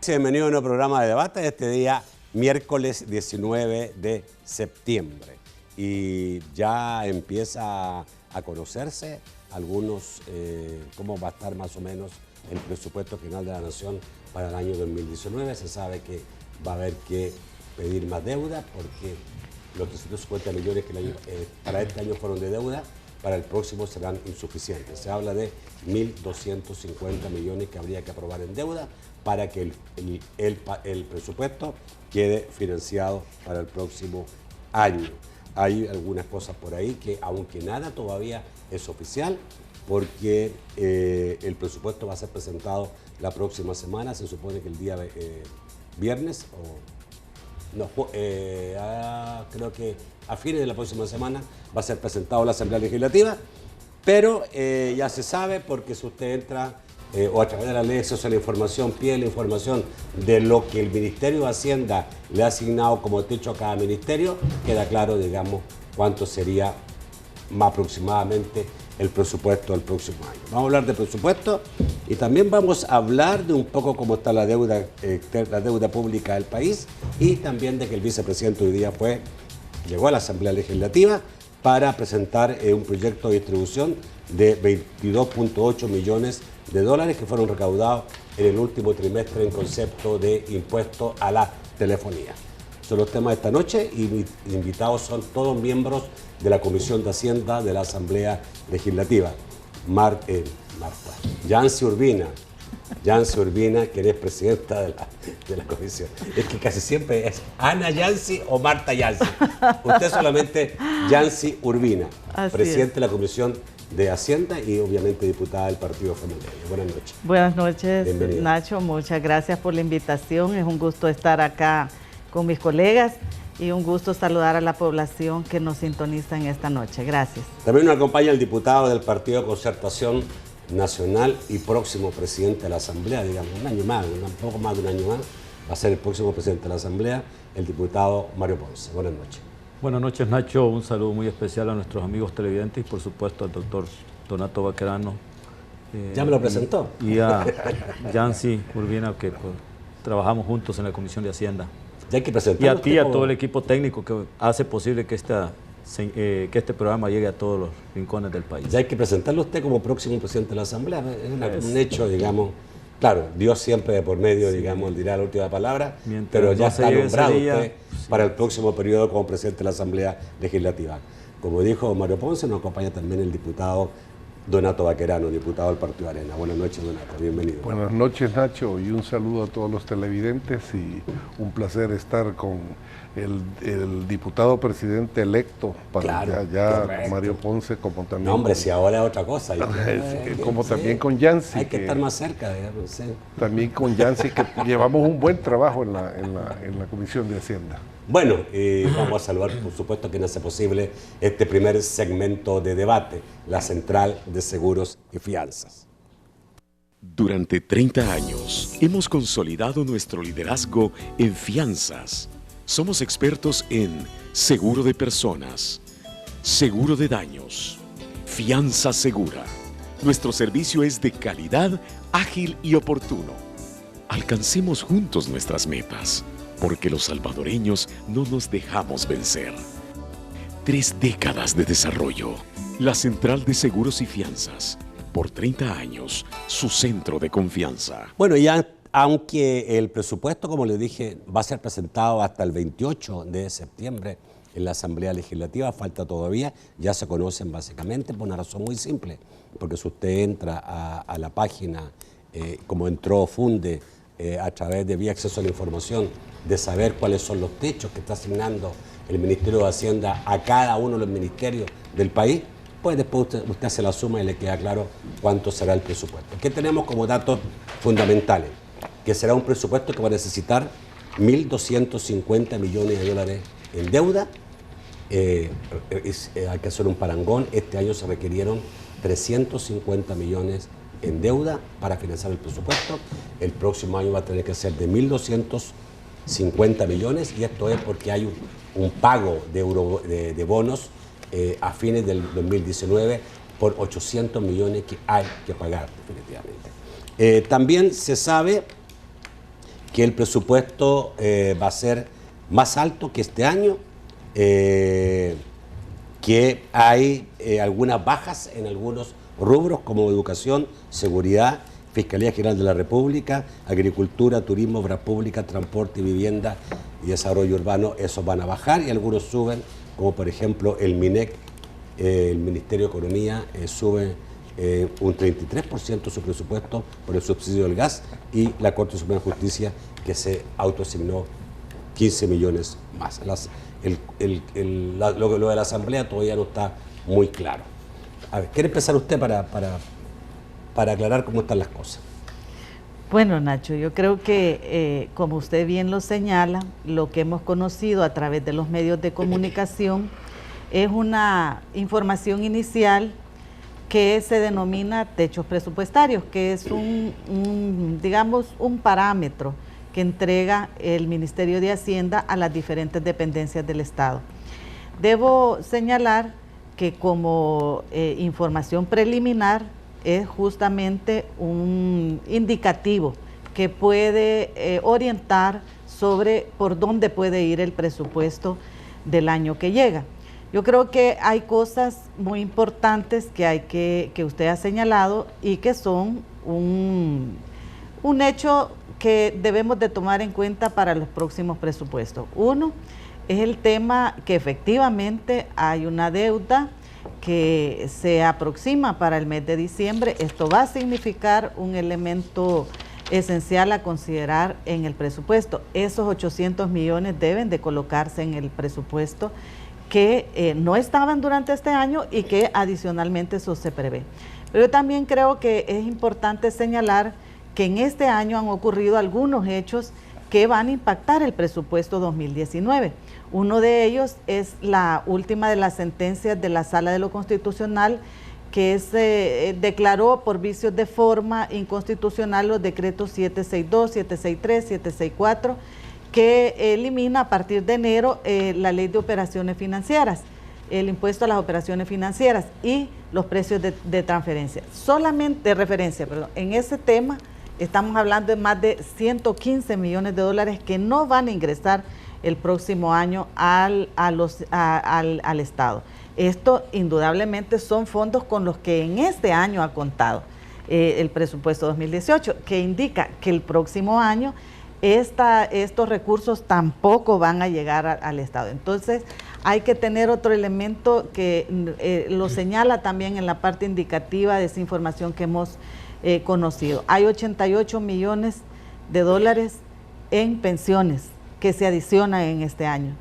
Bienvenido a un nuevo programa de debate este día, miércoles 19 de septiembre. Y ya empieza a conocerse algunos, cómo va a estar más o menos el presupuesto final de la Nación para el año 2019. Se sabe que va a haber que pedir más deuda porque los 350 millones que para este año fueron de deuda, para el próximo serán insuficientes. Se habla de 1.250 millones que habría que aprobar en deuda para que el presupuesto quede financiado para el próximo año. Hay algunas cosas por ahí que, aunque nada todavía es oficial, porque el presupuesto va a ser presentado la próxima semana, se supone que el día viernes, creo que a fines de la próxima semana va a ser presentado a la Asamblea Legislativa, pero ya se sabe, porque si usted entra o a través de la ley de acceso a la información, pide la información de lo que el Ministerio de Hacienda le ha asignado como techo a cada ministerio, queda claro, digamos, cuánto sería más aproximadamente el presupuesto del próximo año. Vamos a hablar de presupuesto y también vamos a hablar de un poco cómo está la deuda pública del país, y también de que el vicepresidente hoy día llegó a la Asamblea Legislativa para presentar un proyecto de distribución de 22.8 millones de dólares que fueron recaudados en el último trimestre en concepto de impuesto a la telefonía. Son los temas de esta noche, y mis invitados son todos miembros de la Comisión de Hacienda de la Asamblea Legislativa. Yancy Urbina, quien es presidenta de la comisión. Es que casi siempre es Ana Yancy o Marta Yancy. Usted solamente Yancy Urbina, presidente de la Comisión de Hacienda y obviamente diputada del Partido Femenino. Buenas noches. Buenas noches, bienvenido. Nacho. Muchas gracias por la invitación. Es un gusto estar acá con mis colegas y un gusto saludar a la población que nos sintoniza en esta noche. Gracias. También nos acompaña el diputado del Partido de Concertación Nacional y próximo presidente de la Asamblea, digamos, un año más, un poco más de un año más, va a ser el próximo presidente de la Asamblea, el diputado Mario Ponce. Buenas noches. Buenas noches, Nacho. Un saludo muy especial a nuestros amigos televidentes y, por supuesto, al doctor Donato Baquerano. ¿Ya me lo presentó? Y a Yancy Urbina, que pues, trabajamos juntos en la Comisión de Hacienda. Ya hay que presentarlo. Y a ti y a todo el equipo técnico que hace posible que este programa llegue a todos los rincones del país. Ya hay que presentarlo usted como próximo presidente de la Asamblea. Es un hecho, digamos. Claro, Dios siempre de por medio, sí, digamos, dirá la última palabra, pero ya está nombrado usted para el próximo periodo como presidente de la Asamblea Legislativa. Como dijo Mario Ponce, nos acompaña también el diputado Donato Baquerano, diputado del Partido Arena. Buenas noches, Donato, bienvenido. Buenas noches, Nacho, y un saludo a todos los televidentes, y un placer estar con el diputado presidente electo, para claro, Mario Ponce, como también... No, hombre, si ahora es otra cosa. Como también con Yancy. Hay que estar más cerca, digamos. Sí. También con Yancy, que llevamos un buen trabajo en la Comisión de Hacienda. Bueno, vamos a saludar, por supuesto, que hace posible este primer segmento de debate, la Central de Seguros y Fianzas. Durante 30 años hemos consolidado nuestro liderazgo en fianzas. Somos expertos en seguro de personas, seguro de daños, fianza segura. Nuestro servicio es de calidad, ágil y oportuno. Alcancemos juntos nuestras metas, porque los salvadoreños no nos dejamos vencer. 3 décadas de desarrollo. La Central de Seguros y Fianzas. Por 30 años, su centro de confianza. Bueno, ya aunque el presupuesto, como les dije, va a ser presentado hasta el 28 de septiembre en la Asamblea Legislativa, falta todavía, ya se conocen básicamente por una razón muy simple, porque si usted entra a la página, como entró Funde, a través de vía acceso a la información, de saber cuáles son los techos que está asignando el Ministerio de Hacienda a cada uno de los ministerios del país, pues después usted hace la suma y le queda claro cuánto será el presupuesto. ¿Qué tenemos como datos fundamentales? Que será un presupuesto que va a necesitar 1.250 millones de dólares en deuda. Hay que hacer un parangón. Este año se requirieron 350 millones en deuda para financiar el presupuesto. El próximo año va a tener que ser de 1.250 millones, y esto es porque hay un pago de bonos a fines del 2019 por 800 millones que hay que pagar definitivamente. También se sabe que el presupuesto va a ser más alto que este año, que hay algunas bajas en algunos rubros como educación, seguridad, Fiscalía General de la República, Agricultura, Turismo, Obras Públicas, Transporte, Vivienda y Desarrollo Urbano. Esos van a bajar y algunos suben, como por ejemplo el MINEC, el Ministerio de Economía sube un 33% su presupuesto por el subsidio del gas, y la Corte Suprema de Justicia, que se autoasignó 15 millones más. Lo de la Asamblea todavía no está muy claro. A ver, ¿quiere empezar usted para aclarar cómo están las cosas? Bueno, Nacho, yo creo que, como usted bien lo señala, lo que hemos conocido a través de los medios de comunicación es una información inicial que se denomina techos presupuestarios, que es digamos, un parámetro que entrega el Ministerio de Hacienda a las diferentes dependencias del Estado. Debo señalar que como información preliminar es justamente un indicativo que puede orientar sobre por dónde puede ir el presupuesto del año que llega. Yo creo que hay cosas muy importantes que usted ha señalado y que son un hecho que debemos de tomar en cuenta para los próximos presupuestos. Uno es el tema que efectivamente hay una deuda que se aproxima para el mes de diciembre. Esto va a significar un elemento esencial a considerar en el presupuesto. Esos 800 millones deben de colocarse en el presupuesto que no estaban durante este año y que adicionalmente eso se prevé. Pero yo también creo que es importante señalar que en este año han ocurrido algunos hechos que van a impactar el presupuesto 2019. Uno de ellos es la última de las sentencias de la Sala de lo Constitucional, que declaró por vicios de forma inconstitucional los decretos 762, 763, 764, que elimina a partir de enero la ley de operaciones financieras, el impuesto a las operaciones financieras y los precios de transferencia. Solamente de referencia, perdón. En ese tema estamos hablando de más de 115 millones de dólares que no van a ingresar el próximo año al Estado. Esto indudablemente son fondos con los que en este año ha contado el presupuesto 2018, que indica que el próximo año estos recursos tampoco van a llegar al Estado. Entonces hay que tener otro elemento que lo señala también en la parte indicativa de esa información que hemos conocido. Hay 88 millones de dólares en pensiones que se adicionan en este año.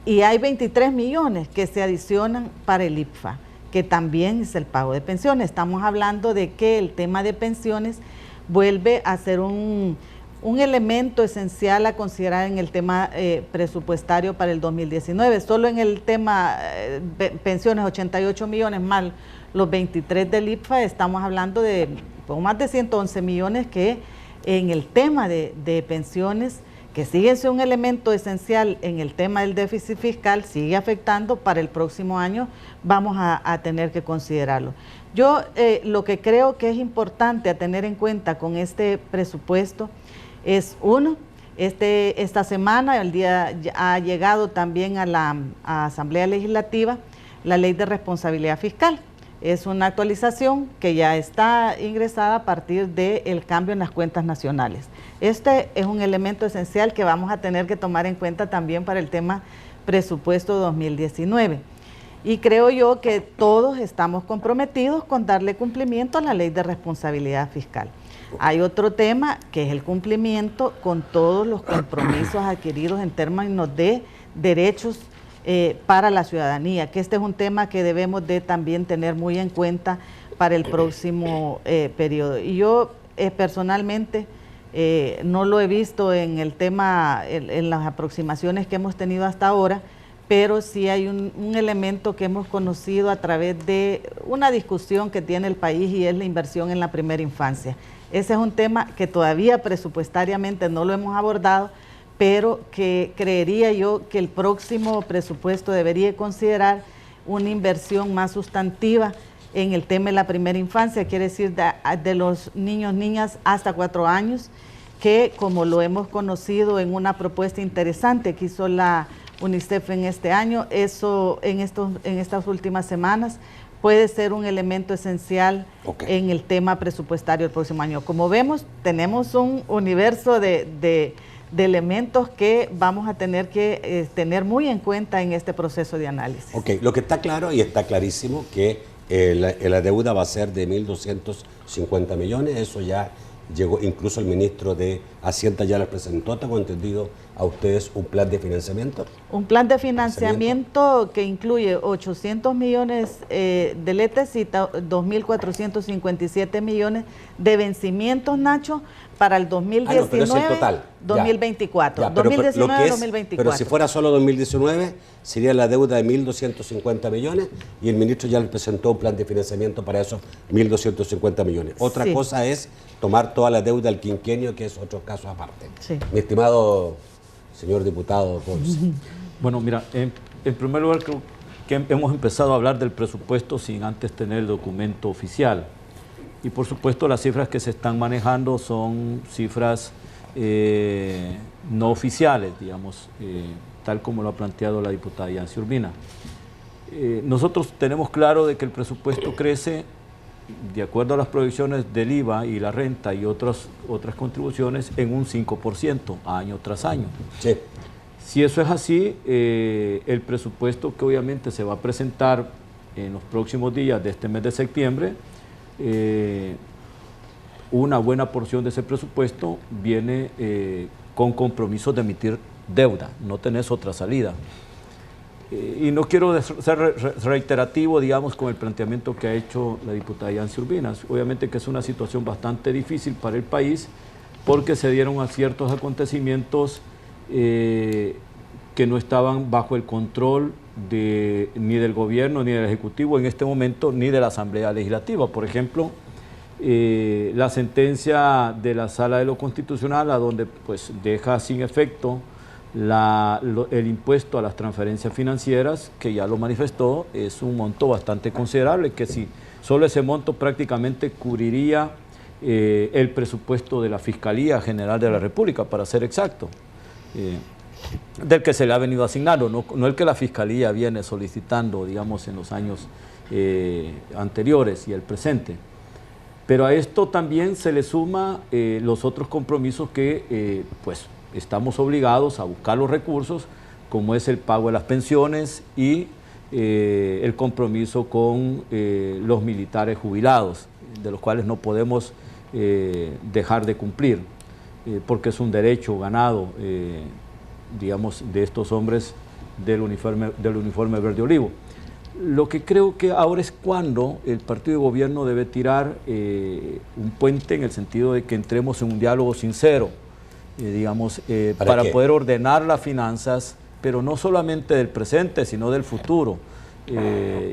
Y hay 23 millones que se adicionan para el IPFA, que también es el pago de pensiones. Estamos hablando de que el tema de pensiones vuelve a ser un elemento esencial a considerar en el tema presupuestario para el 2019. Solo en el tema pensiones, 88 millones más los 23 del IPFA, estamos hablando de más de 111 millones que en el tema de pensiones, que sigue siendo un elemento esencial en el tema del déficit fiscal, sigue afectando. Para el próximo año vamos a tener que considerarlo. Yo lo que creo que es importante a tener en cuenta con este presupuesto es, uno, esta semana, el día ha llegado también a la Asamblea Legislativa la Ley de Responsabilidad Fiscal. Es una actualización que ya está ingresada a partir del cambio en las cuentas nacionales. Este es un elemento esencial que vamos a tener que tomar en cuenta también para el tema presupuesto 2019. Y creo yo que todos estamos comprometidos con darle cumplimiento a la Ley de Responsabilidad Fiscal. Hay otro tema que es el cumplimiento con todos los compromisos adquiridos en términos de derechos para la ciudadanía, que este es un tema que debemos de también tener muy en cuenta para el próximo periodo. Y yo personalmente no lo he visto en el tema, en las aproximaciones que hemos tenido hasta ahora, pero sí hay un elemento que hemos conocido a través de una discusión que tiene el país, y es la inversión en la primera infancia. Ese es un tema que todavía presupuestariamente no lo hemos abordado, pero que creería yo que el próximo presupuesto debería considerar una inversión más sustantiva en el tema de la primera infancia, quiere decir de los niños, niñas hasta 4 años, que, como lo hemos conocido en una propuesta interesante que hizo la UNICEF en este año, eso en estas últimas semanas puede ser un elemento esencial en el tema presupuestario del próximo año. Como vemos, tenemos un universo de elementos que vamos a tener que tener muy en cuenta en este proceso de análisis. Ok, lo que está claro y está clarísimo que la deuda va a ser de 1.250 millones, eso ya llegó, incluso el ministro de Hacienda ya les presentó, tengo entendido, a ustedes un plan de financiamiento. Un plan de financiamiento que incluye 800 millones de letes y 2.457 millones de vencimientos, Nacho, para el 2019, pero es el total. 2024. Ya, pero 2019-2024. Pero si fuera solo 2019, sería la deuda de 1.250 millones y el ministro ya le presentó un plan de financiamiento para esos 1.250 millones. Otra cosa es tomar toda la deuda del quinquenio, que es otro caso aparte. Sí. Mi estimado señor diputado Ponce. Bueno, mira, en primer lugar creo que hemos empezado a hablar del presupuesto sin antes tener el documento oficial. Y por supuesto las cifras que se están manejando son cifras no oficiales, digamos, tal como lo ha planteado la diputada Yancy Urbina. Nosotros tenemos claro de que el presupuesto crece de acuerdo a las proyecciones del IVA y la renta y otras contribuciones en un 5% año tras año. Sí. Si eso es así, el presupuesto que obviamente se va a presentar en los próximos días de este mes de septiembre, una buena porción de ese presupuesto viene con compromisos de emitir deuda, no tenés otra salida. Y no quiero ser reiterativo, digamos, con el planteamiento que ha hecho la diputada Yancy Urbina. Obviamente que es una situación bastante difícil para el país porque se dieron a ciertos acontecimientos que no estaban bajo el control ni del gobierno, ni del Ejecutivo en este momento, ni de la Asamblea Legislativa. Por ejemplo, la sentencia de la Sala de lo Constitucional, a donde pues deja sin efecto el impuesto a las transferencias financieras, que ya lo manifestó, es un monto bastante considerable, que si solo ese monto prácticamente cubriría el presupuesto de la Fiscalía General de la República, para ser exacto, del que se le ha venido asignando, no el que la Fiscalía viene solicitando, digamos, en los años anteriores y el presente. Pero a esto también se le suma los otros compromisos que, pues, estamos obligados a buscar los recursos, como es el pago de las pensiones y el compromiso con los militares jubilados, de los cuales no podemos dejar de cumplir, porque es un derecho ganado, digamos, de estos hombres del uniforme verde olivo. Lo que creo que ahora es cuando el partido de gobierno debe tirar un puente en el sentido de que entremos en un diálogo sincero, digamos, para poder ordenar las finanzas, pero no solamente del presente, sino del futuro.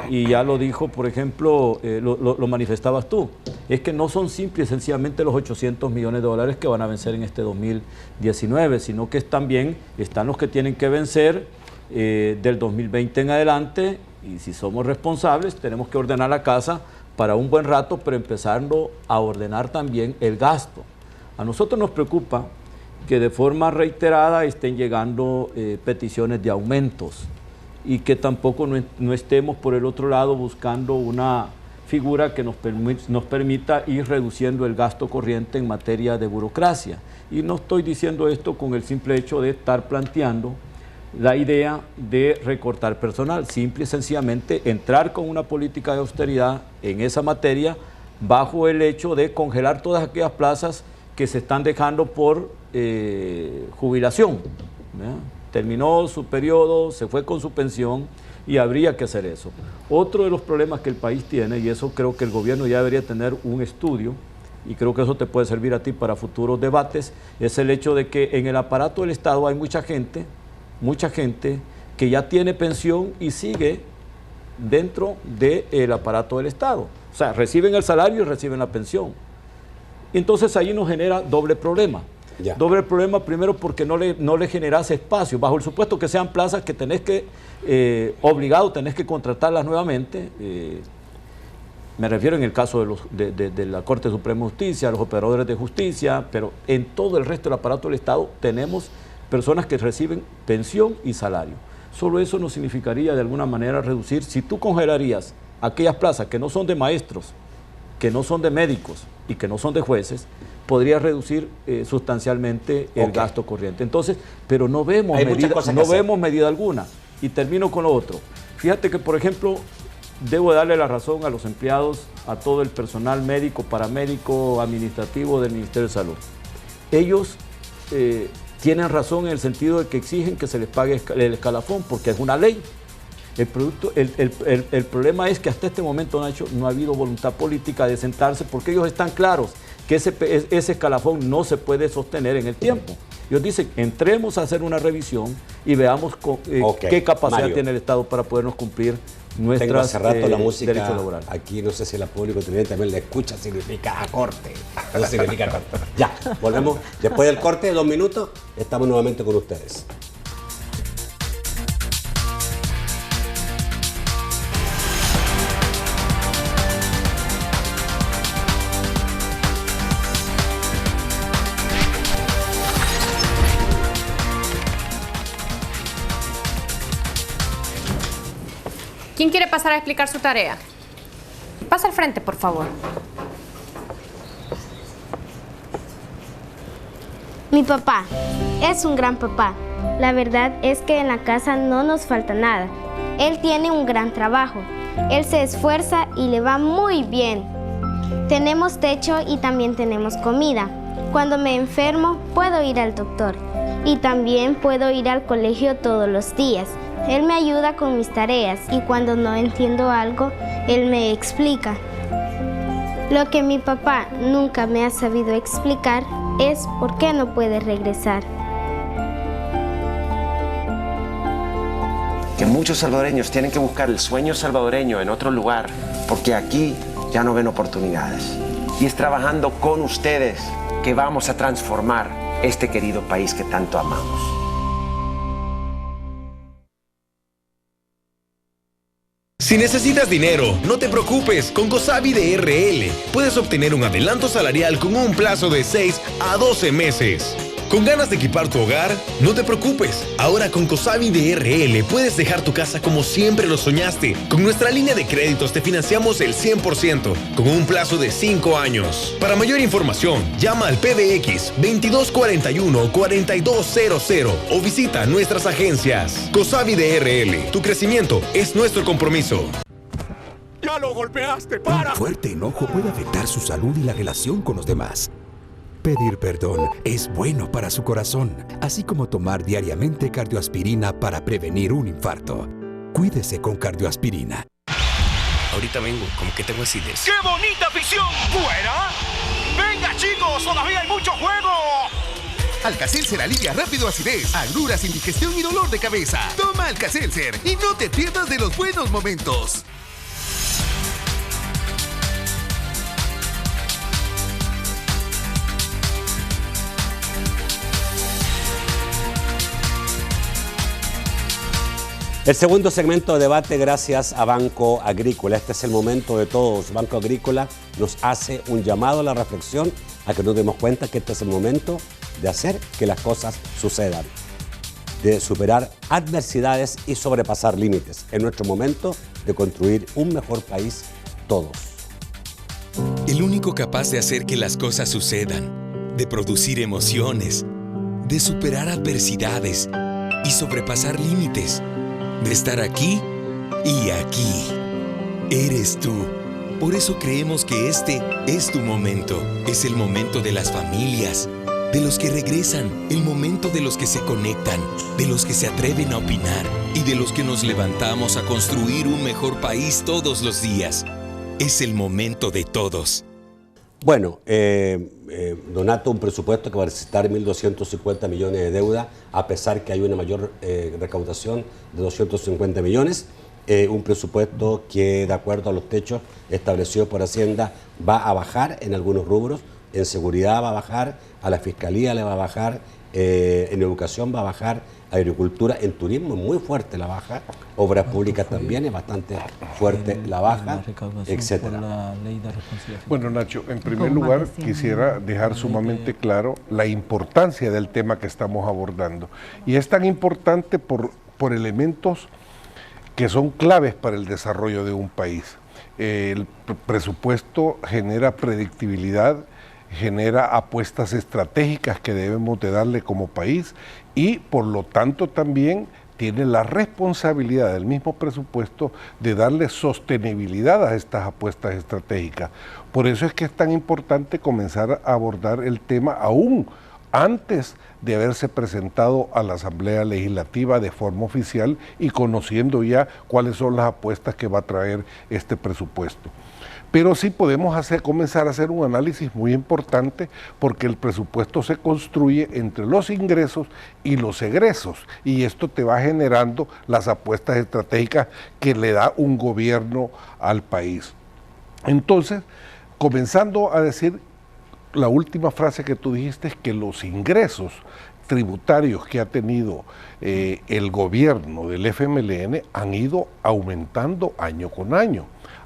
Y ya lo dijo, por ejemplo, lo manifestabas tú, es que no son simples y sencillamente los 800 millones de dólares que van a vencer en este 2019, sino que también están los que tienen que vencer del 2020 en adelante, y si somos responsables tenemos que ordenar la casa para un buen rato, pero empezando a ordenar también el gasto. A nosotros nos preocupa que de forma reiterada estén llegando peticiones de aumentos y que tampoco no estemos por el otro lado buscando una figura que nos permita ir reduciendo el gasto corriente en materia de burocracia. Y no estoy diciendo esto con el simple hecho de estar planteando la idea de recortar personal, simple y sencillamente entrar con una política de austeridad en esa materia bajo el hecho de congelar todas aquellas plazas que se están dejando por jubilación. Terminó su periodo, se fue con su pensión y habría que hacer eso. Otro de los problemas que el país tiene, y eso creo que el gobierno ya debería tener un estudio, y creo que eso te puede servir a ti para futuros debates, es el hecho de que en el aparato del Estado hay mucha gente que ya tiene pensión y sigue dentro del aparato del Estado. O sea, reciben el salario y reciben la pensión. Entonces ahí nos genera doble problema. Ya. Doble problema primero porque no le generas espacio, bajo el supuesto que sean plazas que tenés que, obligado, tenés que contratarlas nuevamente. Me refiero en el caso de la Corte Suprema de Justicia, los operadores de justicia, pero en todo el resto del aparato del Estado tenemos personas que reciben pensión y salario. Solo eso nos significaría de alguna manera reducir, si tú congelarías aquellas plazas que no son de maestros, que no son de médicos y que no son de jueces, podría reducir sustancialmente el gasto corriente. Entonces, pero no vemos medida alguna. Y termino con lo otro. Fíjate que, por ejemplo, debo darle la razón a los empleados, a todo el personal médico, paramédico, administrativo del Ministerio de Salud. Ellos tienen razón en el sentido de que exigen que se les pague el escalafón, porque es una ley. El problema es que hasta este momento, Nacho, no ha habido voluntad política de sentarse, porque ellos están claros que ese escalafón no se puede sostener en el tiempo. Ellos dicen, entremos a hacer una revisión y veamos qué capacidad Mario, tiene el Estado para podernos cumplir nuestras tengo hace rato la música derechos laborales. Aquí, no sé si la público también la escucha, significa corte. No significa corte. Ya, volvemos. Después del corte de 2 minutos, estamos nuevamente con ustedes. ¿Quién quiere pasar a explicar su tarea? Pasa al frente, por favor. Mi papá es un gran papá. La verdad es que en la casa no nos falta nada. Él tiene un gran trabajo. Él se esfuerza y le va muy bien. Tenemos techo y también tenemos comida. Cuando me enfermo, puedo ir al doctor. Y también puedo ir al colegio todos los días. Él me ayuda con mis tareas y cuando no entiendo algo, él me explica. Lo que mi papá nunca me ha sabido explicar es por qué no puede regresar. Que muchos salvadoreños tienen que buscar el sueño salvadoreño en otro lugar, porque aquí ya no ven oportunidades. Y es trabajando con ustedes que vamos a transformar este querido país que tanto amamos. Si necesitas dinero, no te preocupes, con Cosabi de RL puedes obtener un adelanto salarial con un plazo de 6 a 12 meses. ¿Con ganas de equipar tu hogar? No te preocupes. Ahora con Cosabi de RL puedes dejar tu casa como siempre lo soñaste. Con nuestra línea de créditos te financiamos el 100%, con un plazo de 5 años. Para mayor información, llama al PBX 2241-4200 o visita nuestras agencias. Cosabi de RL, tu crecimiento es nuestro compromiso. ¡Ya lo golpeaste! ¡Para! Un fuerte enojo puede afectar su salud y la relación con los demás. Pedir perdón es bueno para su corazón, así como tomar diariamente cardioaspirina para prevenir un infarto. Cuídese con cardioaspirina. Ahorita vengo, como que tengo acidez. ¡Qué bonita visión! ¿Fuera? ¡Venga, chicos! ¡Todavía hay mucho juego! Alka-Seltzer alivia rápido acidez, agruras, indigestión y dolor de cabeza. Toma Alka-Seltzer y no te pierdas de los buenos momentos. El segundo segmento de debate gracias a Banco Agrícola. Este es el momento de todos. Banco Agrícola nos hace un llamado a la reflexión, a que nos demos cuenta que este es el momento de hacer que las cosas sucedan, de superar adversidades y sobrepasar límites. Es nuestro momento de construir un mejor país todos. El único capaz de hacer que las cosas sucedan, de producir emociones, de superar adversidades y sobrepasar límites, de estar aquí y aquí. Eres tú. Por eso creemos que este es tu momento. Es el momento de las familias, de los que regresan, el momento de los que se conectan, de los que se atreven a opinar y de los que nos levantamos a construir un mejor país todos los días. Es el momento de todos. Bueno, Donato, un presupuesto que va a necesitar 1.250 millones de deuda, a pesar que hay una mayor recaudación de 250 millones. Un presupuesto que, de acuerdo a los techos establecidos por Hacienda, va a bajar en algunos rubros, en seguridad va a bajar, a la fiscalía le va a bajar, en educación va a bajar, agricultura, en turismo muy fuerte la baja, obras públicas también es bastante fuerte la baja, etcétera. Bueno, Nacho, en primer lugar quisiera dejar sumamente claro la importancia del tema que estamos abordando. Y es tan importante por elementos que son claves para el desarrollo de un país. El presupuesto genera predictibilidad, genera apuestas estratégicas que debemos de darle como país y por lo tanto también tiene la responsabilidad del mismo presupuesto de darle sostenibilidad a estas apuestas estratégicas. Por eso es que es tan importante comenzar a abordar el tema aún antes de haberse presentado a la Asamblea Legislativa de forma oficial y conociendo ya cuáles son las apuestas que va a traer este presupuesto. Pero sí podemos comenzar a hacer un análisis muy importante porque el presupuesto se construye entre los ingresos y los egresos y esto te va generando las apuestas estratégicas que le da un gobierno al país. Entonces, comenzando a decir la última frase que tú dijiste es que los ingresos tributarios que ha tenido el gobierno del FMLN han ido aumentando año con año,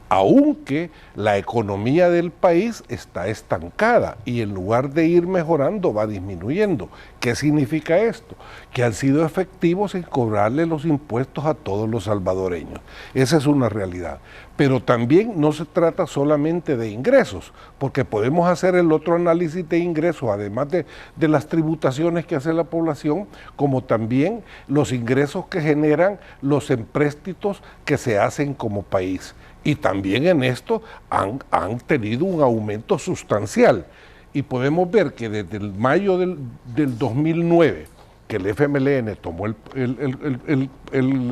aunque la economía del país está estancada y en lugar de ir mejorando va disminuyendo. ¿Qué significa esto? Que han sido efectivos en cobrarle los impuestos a todos los salvadoreños. Esa es una realidad. Pero también no se trata solamente de ingresos, porque podemos hacer el otro análisis de ingresos, además de las tributaciones que hace la población, como también los ingresos que generan los empréstitos que se hacen como país. Y también en esto han tenido un aumento sustancial. Y podemos ver que desde el mayo del 2009, que el FMLN tomó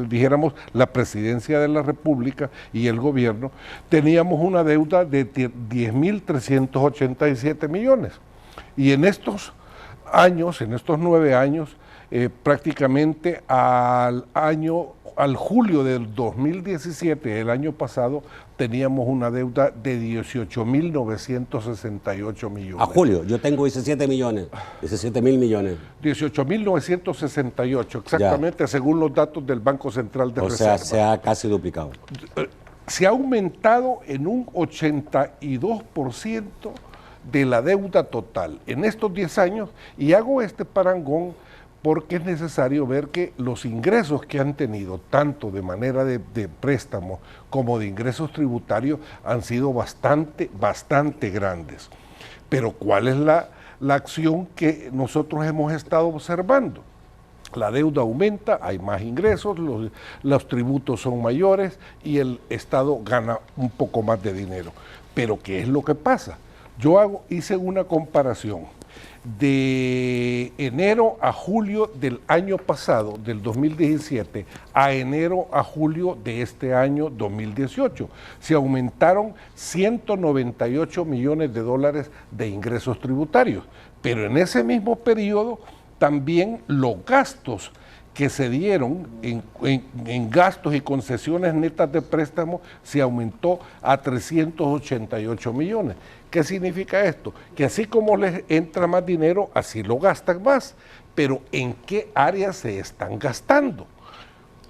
dijéramos, la presidencia de la República y el gobierno, teníamos una deuda de 10.387 millones. Y en estos años, en estos 9 años, prácticamente al julio del 2017, el año pasado, teníamos una deuda de 18.968 millones. A julio, yo tengo 17 millones, 17.000 millones. 18.968, exactamente, ya, según los datos del Banco Central de Reserva. O sea, se ha casi duplicado. Se ha aumentado en un 82% de la deuda total en estos 10 años, y hago este parangón porque es necesario ver que los ingresos que han tenido, tanto de manera de préstamo como de ingresos tributarios, han sido bastante grandes. Pero ¿cuál es la acción que nosotros hemos estado observando? La deuda aumenta, hay más ingresos, los tributos son mayores y el Estado gana un poco más de dinero. Pero ¿qué es lo que pasa? Yo hice una comparación de enero a julio del año pasado, del 2017, a enero a julio de este año 2018. Se aumentaron 198 millones de dólares de ingresos tributarios, pero en ese mismo periodo también los gastos que se dieron en gastos y concesiones netas de préstamo se aumentó a 388 millones. ¿Qué significa esto? Que así como les entra más dinero, así lo gastan más. Pero ¿en qué áreas se están gastando?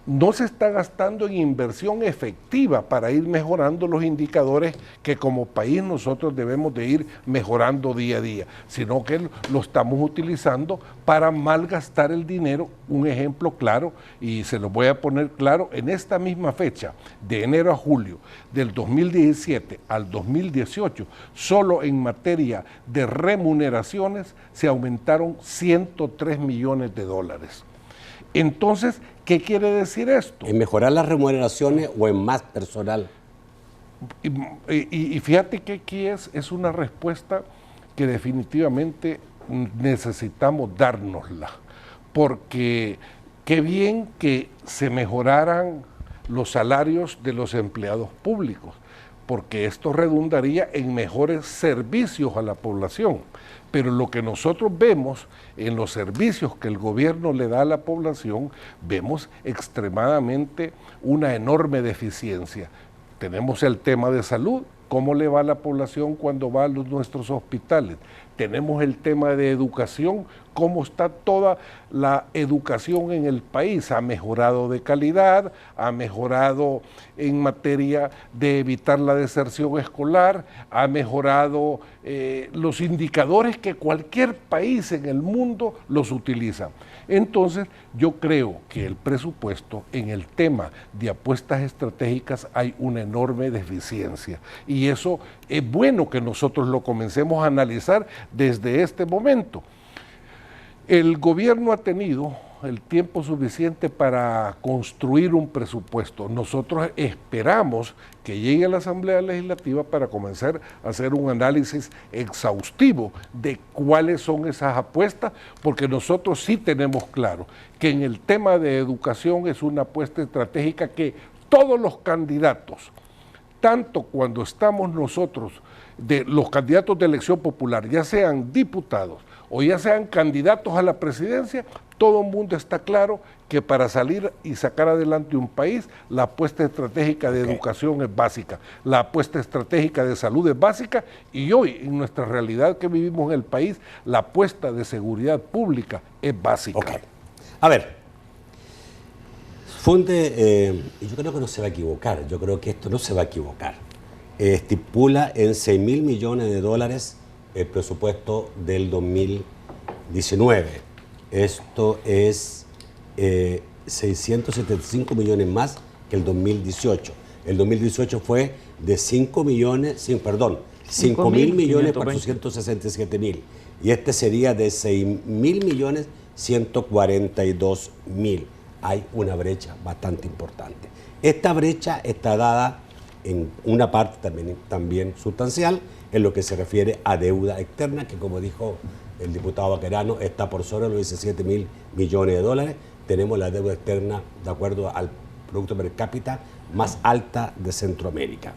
No se está gastando en inversión efectiva para ir mejorando los indicadores que como país nosotros debemos de ir mejorando día a día, sino que lo estamos utilizando para malgastar el dinero. Un ejemplo claro, y se lo voy a poner claro, en esta misma fecha, de enero a julio del 2017 al 2018, solo en materia de remuneraciones se aumentaron 103 millones de dólares. Entonces, ¿qué quiere decir esto? ¿En mejorar las remuneraciones o en más personal? Y fíjate que aquí es una respuesta que definitivamente necesitamos dárnosla, porque qué bien que se mejoraran los salarios de los empleados públicos, porque esto redundaría en mejores servicios a la población. Pero lo que nosotros vemos en los servicios que el gobierno le da a la población, vemos extremadamente una enorme deficiencia. Tenemos el tema de salud, cómo le va a la población cuando va a nuestros hospitales. Tenemos el tema de educación, cómo está toda la educación en el país. Ha mejorado de calidad, ha mejorado en materia de evitar la deserción escolar, ha mejorado los indicadores que cualquier país en el mundo los utiliza. Entonces, yo creo que el presupuesto en el tema de apuestas estratégicas hay una enorme deficiencia y eso es bueno que nosotros lo comencemos a analizar desde este momento. El gobierno ha tenido el tiempo suficiente para construir un presupuesto. Nosotros esperamos que llegue a la Asamblea Legislativa para comenzar a hacer un análisis exhaustivo de cuáles son esas apuestas, porque nosotros sí tenemos claro que en el tema de educación es una apuesta estratégica que todos los candidatos, tanto cuando estamos nosotros, de los candidatos de elección popular, ya sean diputados o ya sean candidatos a la presidencia, todo el mundo está claro que para salir y sacar adelante un país, la apuesta estratégica de educación es básica, la apuesta estratégica de salud es básica y hoy en nuestra realidad que vivimos en el país, la apuesta de seguridad pública es básica. A ver, Funde, yo creo que no se va a equivocar, yo creo que esto no se va a equivocar. Estipula en 6.000 millones de dólares el presupuesto del 2019. Esto es 675 millones más que el 2018. El 2018 fue de 5.467.000 y este sería de 6.142.000. Hay una brecha bastante importante. Esta brecha está dada en una parte también sustancial en lo que se refiere a deuda externa, que como dijo el diputado Baquerano, está por sobre los 17.000 millones de dólares. Tenemos la deuda externa, de acuerdo al Producto Per Cápita, más alta de Centroamérica.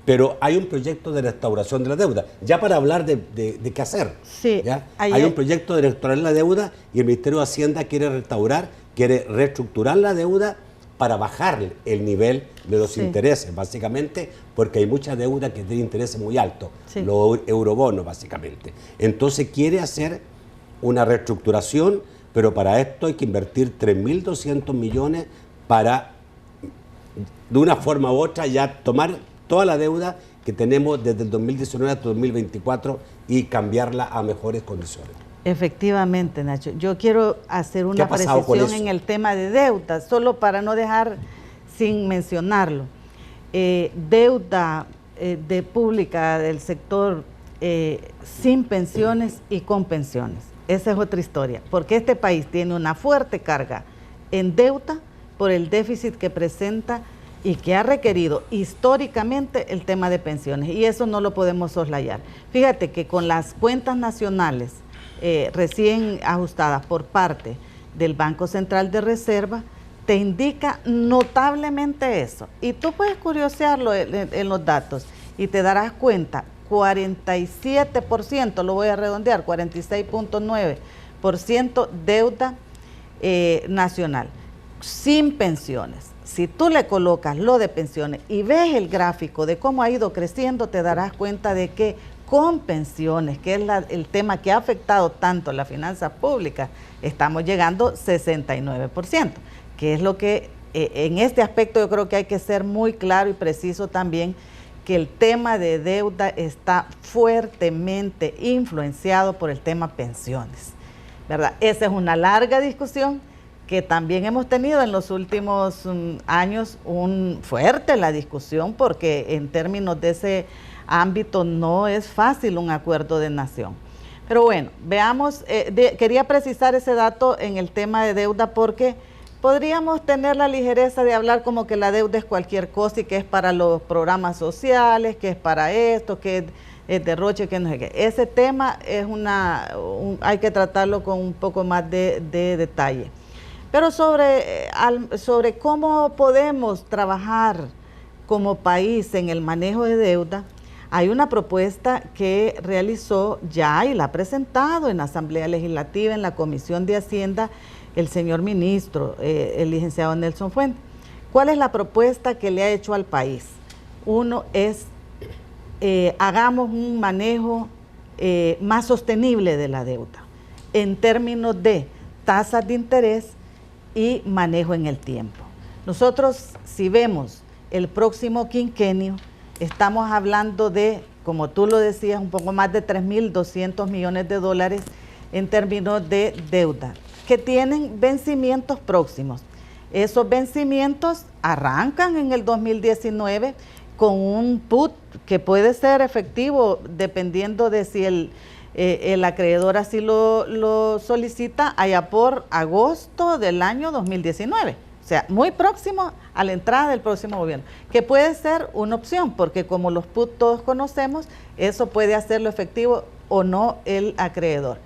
Pero hay un proyecto de restauración de la deuda, ya para hablar de qué hacer. Sí, ¿ya? Hay un proyecto de restaurar la deuda y el Ministerio de Hacienda quiere reestructurar la deuda para bajar el nivel de los intereses, básicamente, porque hay mucha deuda que tiene intereses muy altos, los eurobonos, básicamente. Entonces quiere hacer una reestructuración, pero para esto hay que invertir 3.200 millones para, de una forma u otra, ya tomar toda la deuda que tenemos desde el 2019 hasta 2024 y cambiarla a mejores condiciones. Efectivamente, Nacho. Yo quiero hacer una precisión en el tema de deuda, solo para no dejar sin mencionarlo. Deuda de pública del sector sin pensiones y con pensiones. Esa es otra historia, porque este país tiene una fuerte carga en deuda por el déficit que presenta y que ha requerido históricamente el tema de pensiones, y eso no lo podemos soslayar. Fíjate que con las cuentas nacionales recién ajustadas por parte del Banco Central de Reserva, te indica notablemente eso. Y tú puedes curiosearlo en los datos y te darás cuenta, 47%, lo voy a redondear, 46.9% deuda nacional, sin pensiones. Si tú le colocas lo de pensiones y ves el gráfico de cómo ha ido creciendo, te darás cuenta de que con pensiones, que es el tema que ha afectado tanto la finanza pública, estamos llegando 69%, que es lo que en este aspecto yo creo que hay que ser muy claro y preciso también, que el tema de deuda está fuertemente influenciado por el tema pensiones, ¿verdad? Esa es una larga discusión que también hemos tenido en los últimos años, fuerte la discusión, porque en términos de ese ámbito no es fácil un acuerdo de nación. Pero bueno, veamos, quería precisar ese dato en el tema de deuda porque podríamos tener la ligereza de hablar como que la deuda es cualquier cosa y que es para los programas sociales, que es para esto, que es derroche, que no sé qué. Ese tema es hay que tratarlo con un poco más de detalle. Pero sobre cómo podemos trabajar como país en el manejo de deuda, hay una propuesta que realizó ya y la ha presentado en la Asamblea Legislativa, en la Comisión de Hacienda, el señor ministro, el licenciado Nelson Fuentes. ¿Cuál es la propuesta que le ha hecho al país? Uno es hagamos un manejo más sostenible de la deuda en términos de tasas de interés y manejo en el tiempo. Nosotros, si vemos el próximo quinquenio, estamos hablando de, como tú lo decías, un poco más de 3.200 millones de dólares en términos de deuda, que tienen vencimientos próximos. Esos vencimientos arrancan en el 2019 con un put que puede ser efectivo dependiendo de si el acreedor así lo solicita allá por agosto del año 2019. O sea, muy próximo a la entrada del próximo gobierno, que puede ser una opción, porque como los put todos conocemos, eso puede hacerlo efectivo o no el acreedor.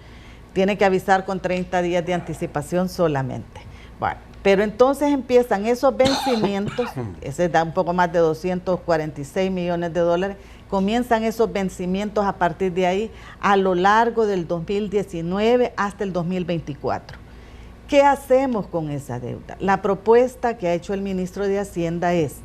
Tiene que avisar con 30 días de anticipación solamente. Bueno, pero entonces empiezan esos vencimientos, ese da un poco más de 246 millones de dólares, comienzan esos vencimientos a partir de ahí a lo largo del 2019 hasta el 2024. ¿Qué hacemos con esa deuda? La propuesta que ha hecho el ministro de Hacienda es,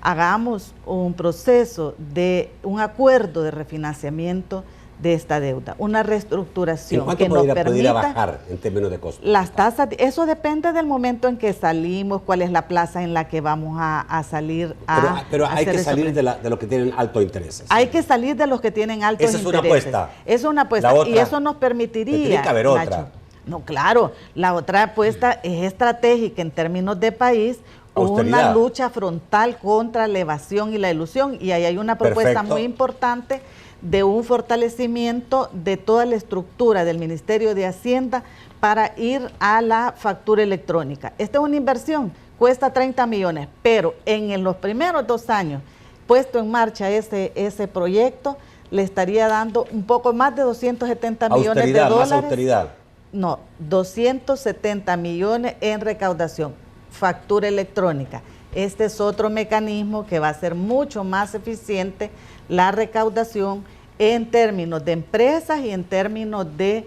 hagamos un proceso de un acuerdo de refinanciamiento de esta deuda, una reestructuración que nos permita... ¿Pudiera bajar en términos de costos? Las tasas, eso depende del momento en que salimos, cuál es la plaza en la que vamos a salir a... Pero hay que salir de los que tienen altos intereses. Hay que salir de los que tienen altos intereses. Esa es una apuesta. Es una apuesta. Y eso nos permitiría... Tiene que haber otra. Nacho, no, claro, la otra apuesta es estratégica en términos de país, una lucha frontal contra la evasión y la elusión, y ahí hay una propuesta muy importante de un fortalecimiento de toda la estructura del Ministerio de Hacienda para ir a la factura electrónica. Esta es una inversión, cuesta 30 millones, pero en los primeros 2 años puesto en marcha ese proyecto, le estaría dando un poco más de 270 millones de dólares. Más austeridad. No, 270 millones en recaudación, factura electrónica. Este es otro mecanismo que va a ser mucho más eficiente la recaudación en términos de empresas y en términos de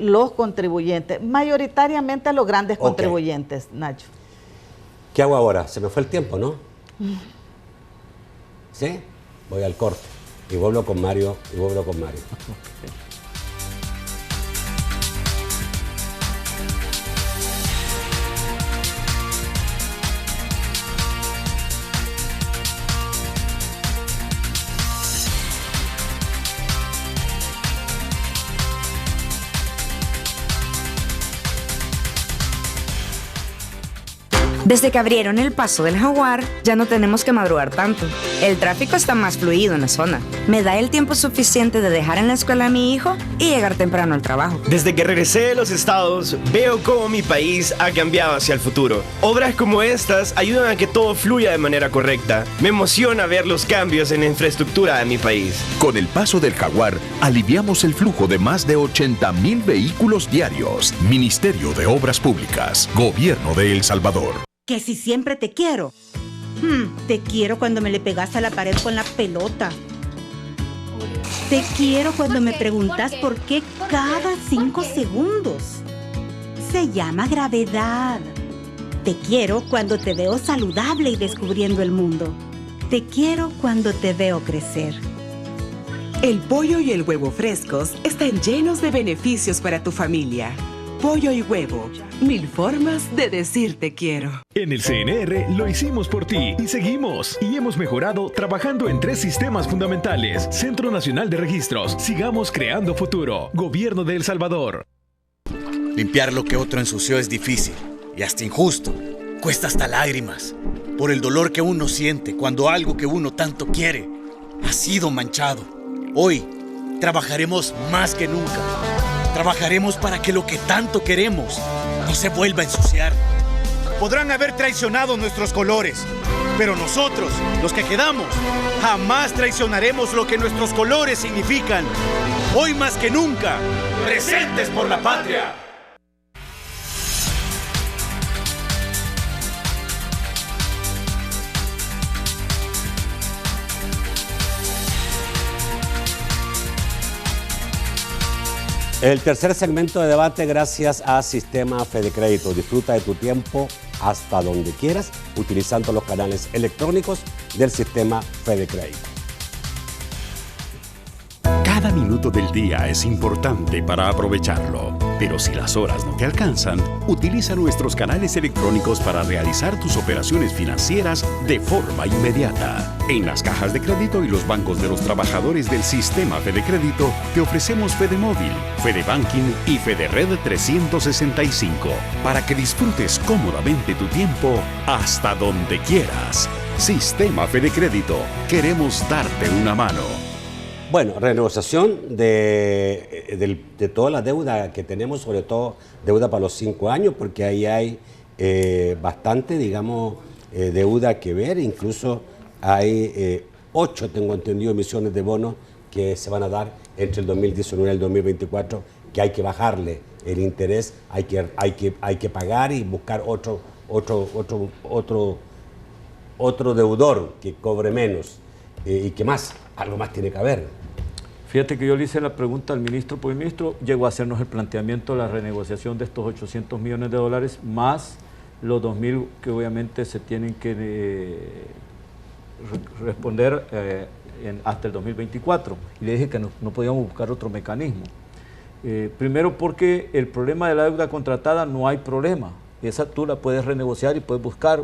los contribuyentes, mayoritariamente los grandes contribuyentes, Nacho. ¿Qué hago ahora? Se me fue el tiempo, ¿no? ¿Sí? Voy al corte y vuelvo con Mario. Desde que abrieron el paso del Jaguar, ya no tenemos que madrugar tanto. El tráfico está más fluido en la zona. Me da el tiempo suficiente de dejar en la escuela a mi hijo y llegar temprano al trabajo. Desde que regresé de los estados, veo cómo mi país ha cambiado hacia el futuro. Obras como estas ayudan a que todo fluya de manera correcta. Me emociona ver los cambios en la infraestructura de mi país. Con el paso del Jaguar, aliviamos el flujo de más de 80,000 vehículos diarios. Ministerio de Obras Públicas, Gobierno de El Salvador. Que si siempre te quiero. Te quiero cuando me le pegas a la pared con la pelota. Te quiero cuando me preguntas por qué cada 5 segundos. Se llama gravedad. Te quiero cuando te veo saludable y descubriendo el mundo. Te quiero cuando te veo crecer. El pollo y el huevo frescos están llenos de beneficios para tu familia. Pollo y huevo, 1000 formas de decir te quiero. En el CNR lo hicimos por ti y seguimos. Y hemos mejorado trabajando en 3 sistemas fundamentales. Centro Nacional de Registros. Sigamos creando futuro. Gobierno de El Salvador. Limpiar lo que otro ensució es difícil y hasta injusto. Cuesta hasta lágrimas. Por el dolor que uno siente cuando algo que uno tanto quiere ha sido manchado. Hoy trabajaremos más que nunca. Trabajaremos para que lo que tanto queremos no se vuelva a ensuciar. Podrán haber traicionado nuestros colores, pero nosotros, los que quedamos, jamás traicionaremos lo que nuestros colores significan. Hoy más que nunca, presentes por la patria. El tercer segmento de debate gracias a Sistema Fedecrédito. Disfruta de tu tiempo hasta donde quieras utilizando los canales electrónicos del Sistema Fedecrédito. Cada minuto del día es importante para aprovecharlo. Pero si las horas no te alcanzan, utiliza nuestros canales electrónicos para realizar tus operaciones financieras de forma inmediata. En las cajas de crédito y los bancos de los trabajadores del sistema FedeCrédito te ofrecemos FedeMóvil, FedeBanking y FedeRed 365 para que disfrutes cómodamente tu tiempo hasta donde quieras. Sistema FedeCrédito. Queremos darte una mano. Bueno, renegociación de toda la deuda que tenemos, sobre todo deuda para los 5 años, porque ahí hay bastante, digamos, deuda que ver. Incluso hay 8, tengo entendido, emisiones de bonos que se van a dar entre el 2019 y el 2024, que hay que bajarle el interés, hay que pagar y buscar otro deudor que cobre menos. ¿Y qué más? Algo más tiene que haber. Fíjate que yo le hice la pregunta al ministro, pues el ministro llegó a hacernos el planteamiento de la renegociación de estos 800 millones de dólares, más los 2.000 que obviamente se tienen que responder hasta el 2024. Y le dije que no podíamos buscar otro mecanismo. Primero porque el problema de la deuda contratada no hay problema. Esa tú la puedes renegociar y puedes buscar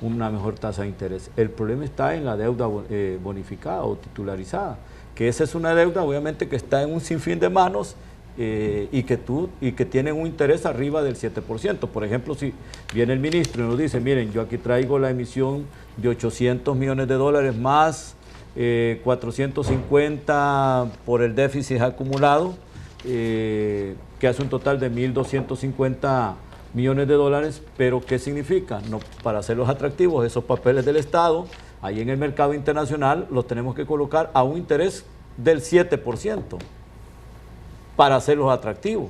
una mejor tasa de interés. El problema está en la deuda bonificada o titularizada, que esa es una deuda obviamente que está en un sinfín de manos y que tienen un interés arriba del 7%. Por ejemplo, si viene el ministro y nos dice, miren, yo aquí traigo la emisión de 800 millones de dólares más 450 por el déficit acumulado, que hace un total de 1.250 millones de dólares, pero ¿qué significa? No, para hacerlos atractivos, esos papeles del Estado, ahí en el mercado internacional, los tenemos que colocar a un interés del 7% para hacerlos atractivos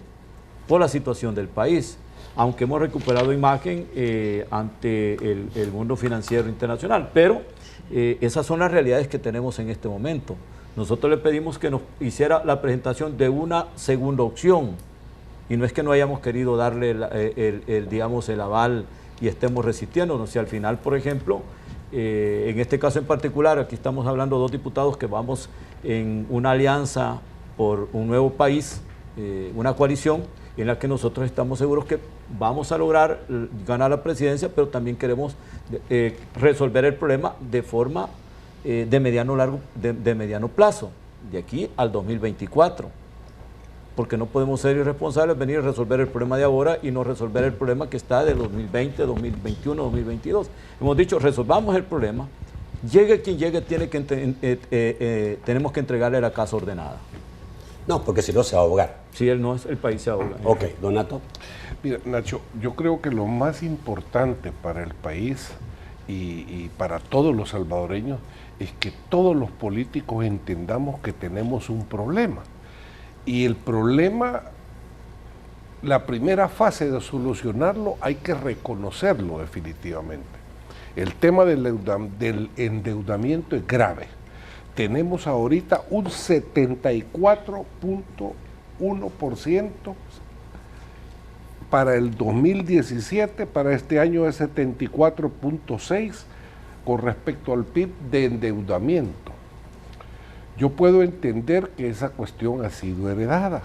por la situación del país, aunque hemos recuperado imagen ante el mundo financiero internacional, pero esas son las realidades que tenemos en este momento. Nosotros le pedimos que nos hiciera la presentación de una segunda opción, y no es que no hayamos querido darle digamos, el aval y estemos resistiéndonos. Si al final, por ejemplo, en este caso en particular, aquí estamos hablando de 2 diputados que vamos en una alianza por un nuevo país, una coalición en la que nosotros estamos seguros que vamos a lograr ganar la presidencia, pero también queremos resolver el problema de forma de mediano plazo, de aquí al 2024. Porque no podemos ser irresponsables, venir a resolver el problema de ahora y no resolver el problema que está de 2020, 2021, 2022. Hemos dicho, resolvamos el problema, llegue quien llegue, tenemos que entregarle la casa ordenada. No, porque si no se va a ahogar. Si él no es, el país se ahoga. Ok, Donato. Mira, Nacho, yo creo que lo más importante para el país y para todos los salvadoreños es que todos los políticos entendamos que tenemos un problema. Y el problema, la primera fase de solucionarlo hay que reconocerlo definitivamente. El tema del endeudamiento es grave. Tenemos ahorita un 74.1% para el 2017, para este año es 74.6% con respecto al PIB de endeudamiento. Yo puedo entender que esa cuestión ha sido heredada.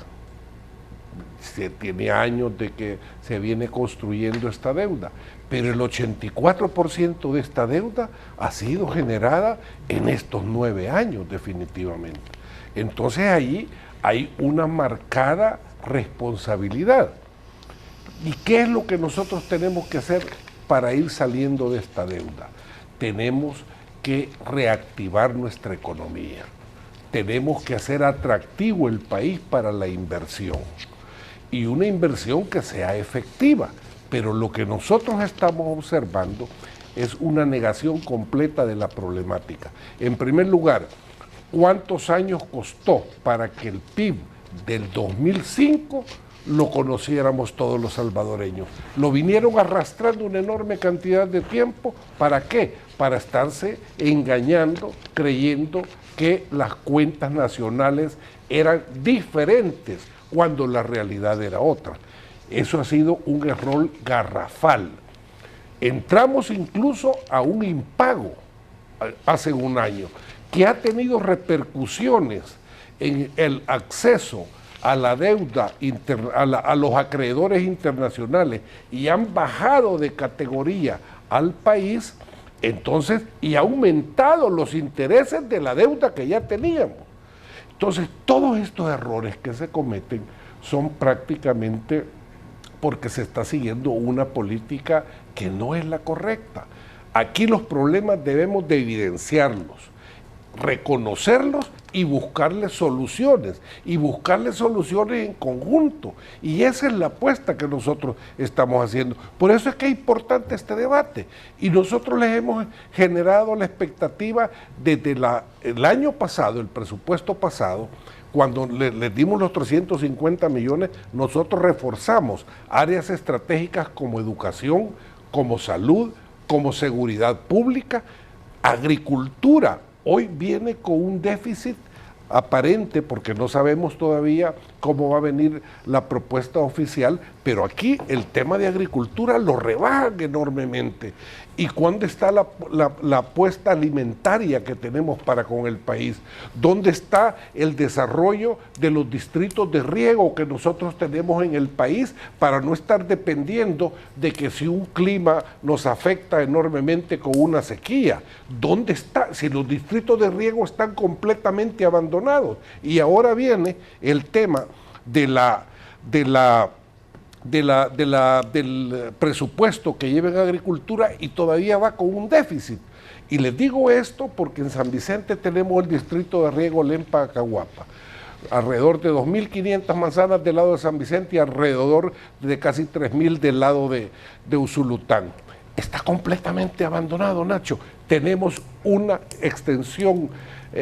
Se tiene años de que se viene construyendo esta deuda, pero el 84% de esta deuda ha sido generada en estos 9 años definitivamente. Entonces ahí hay una marcada responsabilidad. ¿Y qué es lo que nosotros tenemos que hacer para ir saliendo de esta deuda? Tenemos que reactivar nuestra economía. Tenemos que hacer atractivo el país para la inversión y una inversión que sea efectiva, pero lo que nosotros estamos observando es una negación completa de la problemática. En primer lugar, ¿cuántos años costó para que el PIB del 2005 lo conociéramos todos los salvadoreños? Lo vinieron arrastrando una enorme cantidad de tiempo. ¿Para qué? Para estarse engañando, creyendo que las cuentas nacionales eran diferentes cuando la realidad era otra. Eso ha sido un error garrafal. Entramos incluso a un impago hace un año que ha tenido repercusiones en el acceso a la deuda, a los acreedores internacionales, y han bajado de categoría al país, entonces, y ha aumentado los intereses de la deuda que ya teníamos. Entonces, todos estos errores que se cometen son prácticamente porque se está siguiendo una política que no es la correcta. Aquí los problemas debemos de evidenciarlos, reconocerlos y buscarles soluciones en conjunto, y esa es la apuesta que nosotros estamos haciendo. Por eso es que es importante este debate, y nosotros les hemos generado la expectativa desde el año pasado, el presupuesto pasado, cuando les dimos los 350 millones, nosotros reforzamos áreas estratégicas como educación, como salud, como seguridad pública, agricultura. Hoy viene con un déficit aparente porque no sabemos todavía cómo va a venir la propuesta oficial, pero aquí el tema de agricultura lo rebajan enormemente. ¿Y cuándo está la apuesta alimentaria que tenemos para con el país? ¿Dónde está el desarrollo de los distritos de riego que nosotros tenemos en el país para no estar dependiendo de que si un clima nos afecta enormemente con una sequía? ¿Dónde está? Si los distritos de riego están completamente abandonados. Y ahora viene el tema del presupuesto que lleva en agricultura y todavía va con un déficit. Y les digo esto porque en San Vicente tenemos el distrito de riego Lempa-Caguapa, alrededor de 2.500 manzanas del lado de San Vicente y alrededor de casi 3.000 del lado de Usulután. Está completamente abandonado, Nacho. Tenemos una extensión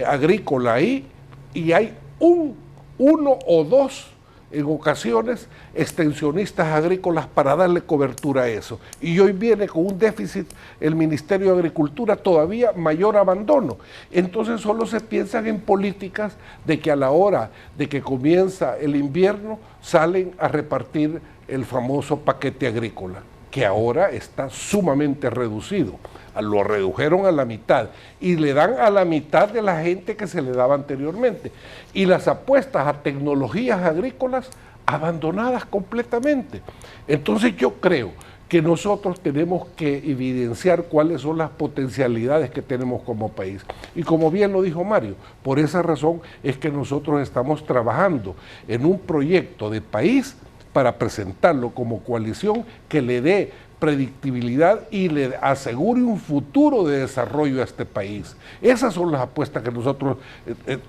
agrícola ahí y hay uno o dos en ocasiones extensionistas agrícolas para darle cobertura a eso. Y hoy viene con un déficit el Ministerio de Agricultura, todavía mayor abandono. Entonces solo se piensan en políticas de que a la hora de que comienza el invierno salen a repartir el famoso paquete agrícola, que ahora está sumamente reducido. Lo redujeron a la mitad y le dan a la mitad de la gente que se le daba anteriormente. Y las apuestas a tecnologías agrícolas abandonadas completamente. Entonces yo creo que nosotros tenemos que evidenciar cuáles son las potencialidades que tenemos como país. Y como bien lo dijo Mario, por esa razón es que nosotros estamos trabajando en un proyecto de país para presentarlo como coalición que le dé predictibilidad y le asegure un futuro de desarrollo a este país. Esas son las apuestas que nosotros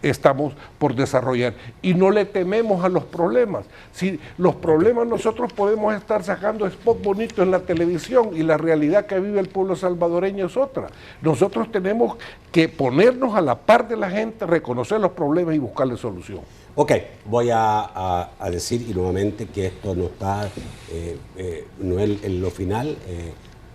estamos por desarrollar y no le tememos a los problemas. Si los problemas nosotros podemos estar sacando spots bonitos en la televisión y la realidad que vive el pueblo salvadoreño es otra. Nosotros tenemos que ponernos a la par de la gente, reconocer los problemas y buscarle solución. Ok, voy a decir y nuevamente que esto no está, no es en lo final,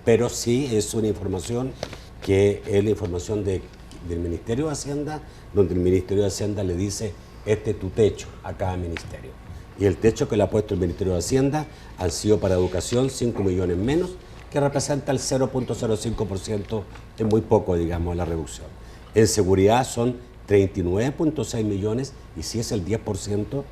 pero sí es una información que es la información del Ministerio de Hacienda, donde el Ministerio de Hacienda le dice, este es tu techo a cada ministerio. Y el techo que le ha puesto el Ministerio de Hacienda han sido para educación 5 millones menos, que representa el 0.05%, es muy poco, digamos, la reducción. En seguridad son 39.6 millones, y si es el 10%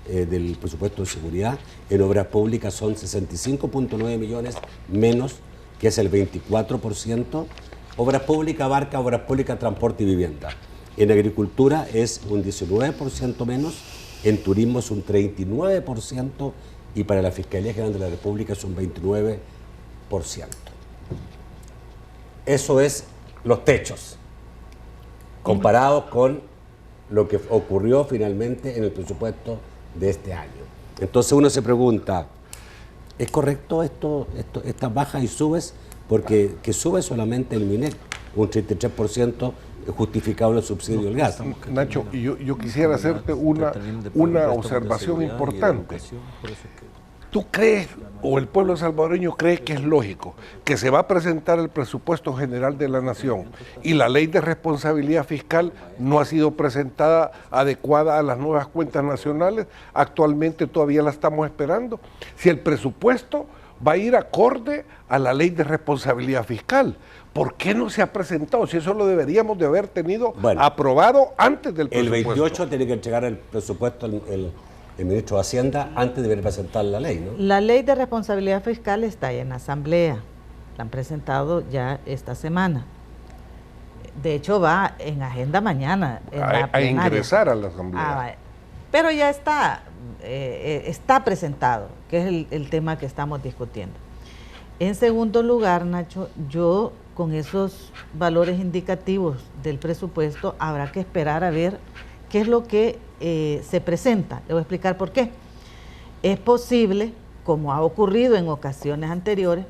del presupuesto de seguridad. En obras públicas son 65.9 millones menos, que es el 24%. Obras públicas abarca obras públicas, transporte y vivienda. En agricultura es un 19% menos, en turismo es un 39%, y para la Fiscalía General de la República es un 29%. Eso es los techos, comparados con lo que ocurrió finalmente en el presupuesto de este año. Entonces uno se pregunta, ¿es correcto estas bajas y subes? Porque que sube solamente el MINEC, un 33% justificado en el subsidio del gas. Nacho, yo quisiera hacerte una observación importante. ¿Tú crees, o el pueblo salvadoreño cree que es lógico que se va a presentar el presupuesto general de la nación y la ley de responsabilidad fiscal no ha sido presentada adecuada a las nuevas cuentas nacionales? Actualmente todavía la estamos esperando. Si el presupuesto va a ir acorde a la ley de responsabilidad fiscal. ¿Por qué no se ha presentado? Si eso lo deberíamos de haber tenido aprobado antes del presupuesto. El 28 tiene que entregar el presupuesto el ministro de Hacienda antes de presentar la ley, ¿no? La ley de responsabilidad fiscal está en asamblea. La han presentado ya esta semana. De hecho, va en agenda mañana. A ingresar a la asamblea. Pero ya está presentado, que es el tema que estamos discutiendo. En segundo lugar, Nacho, yo con esos valores indicativos del presupuesto habrá que esperar a ver qué es lo que se presenta. Le voy a explicar por qué. Es posible, como ha ocurrido en ocasiones anteriores,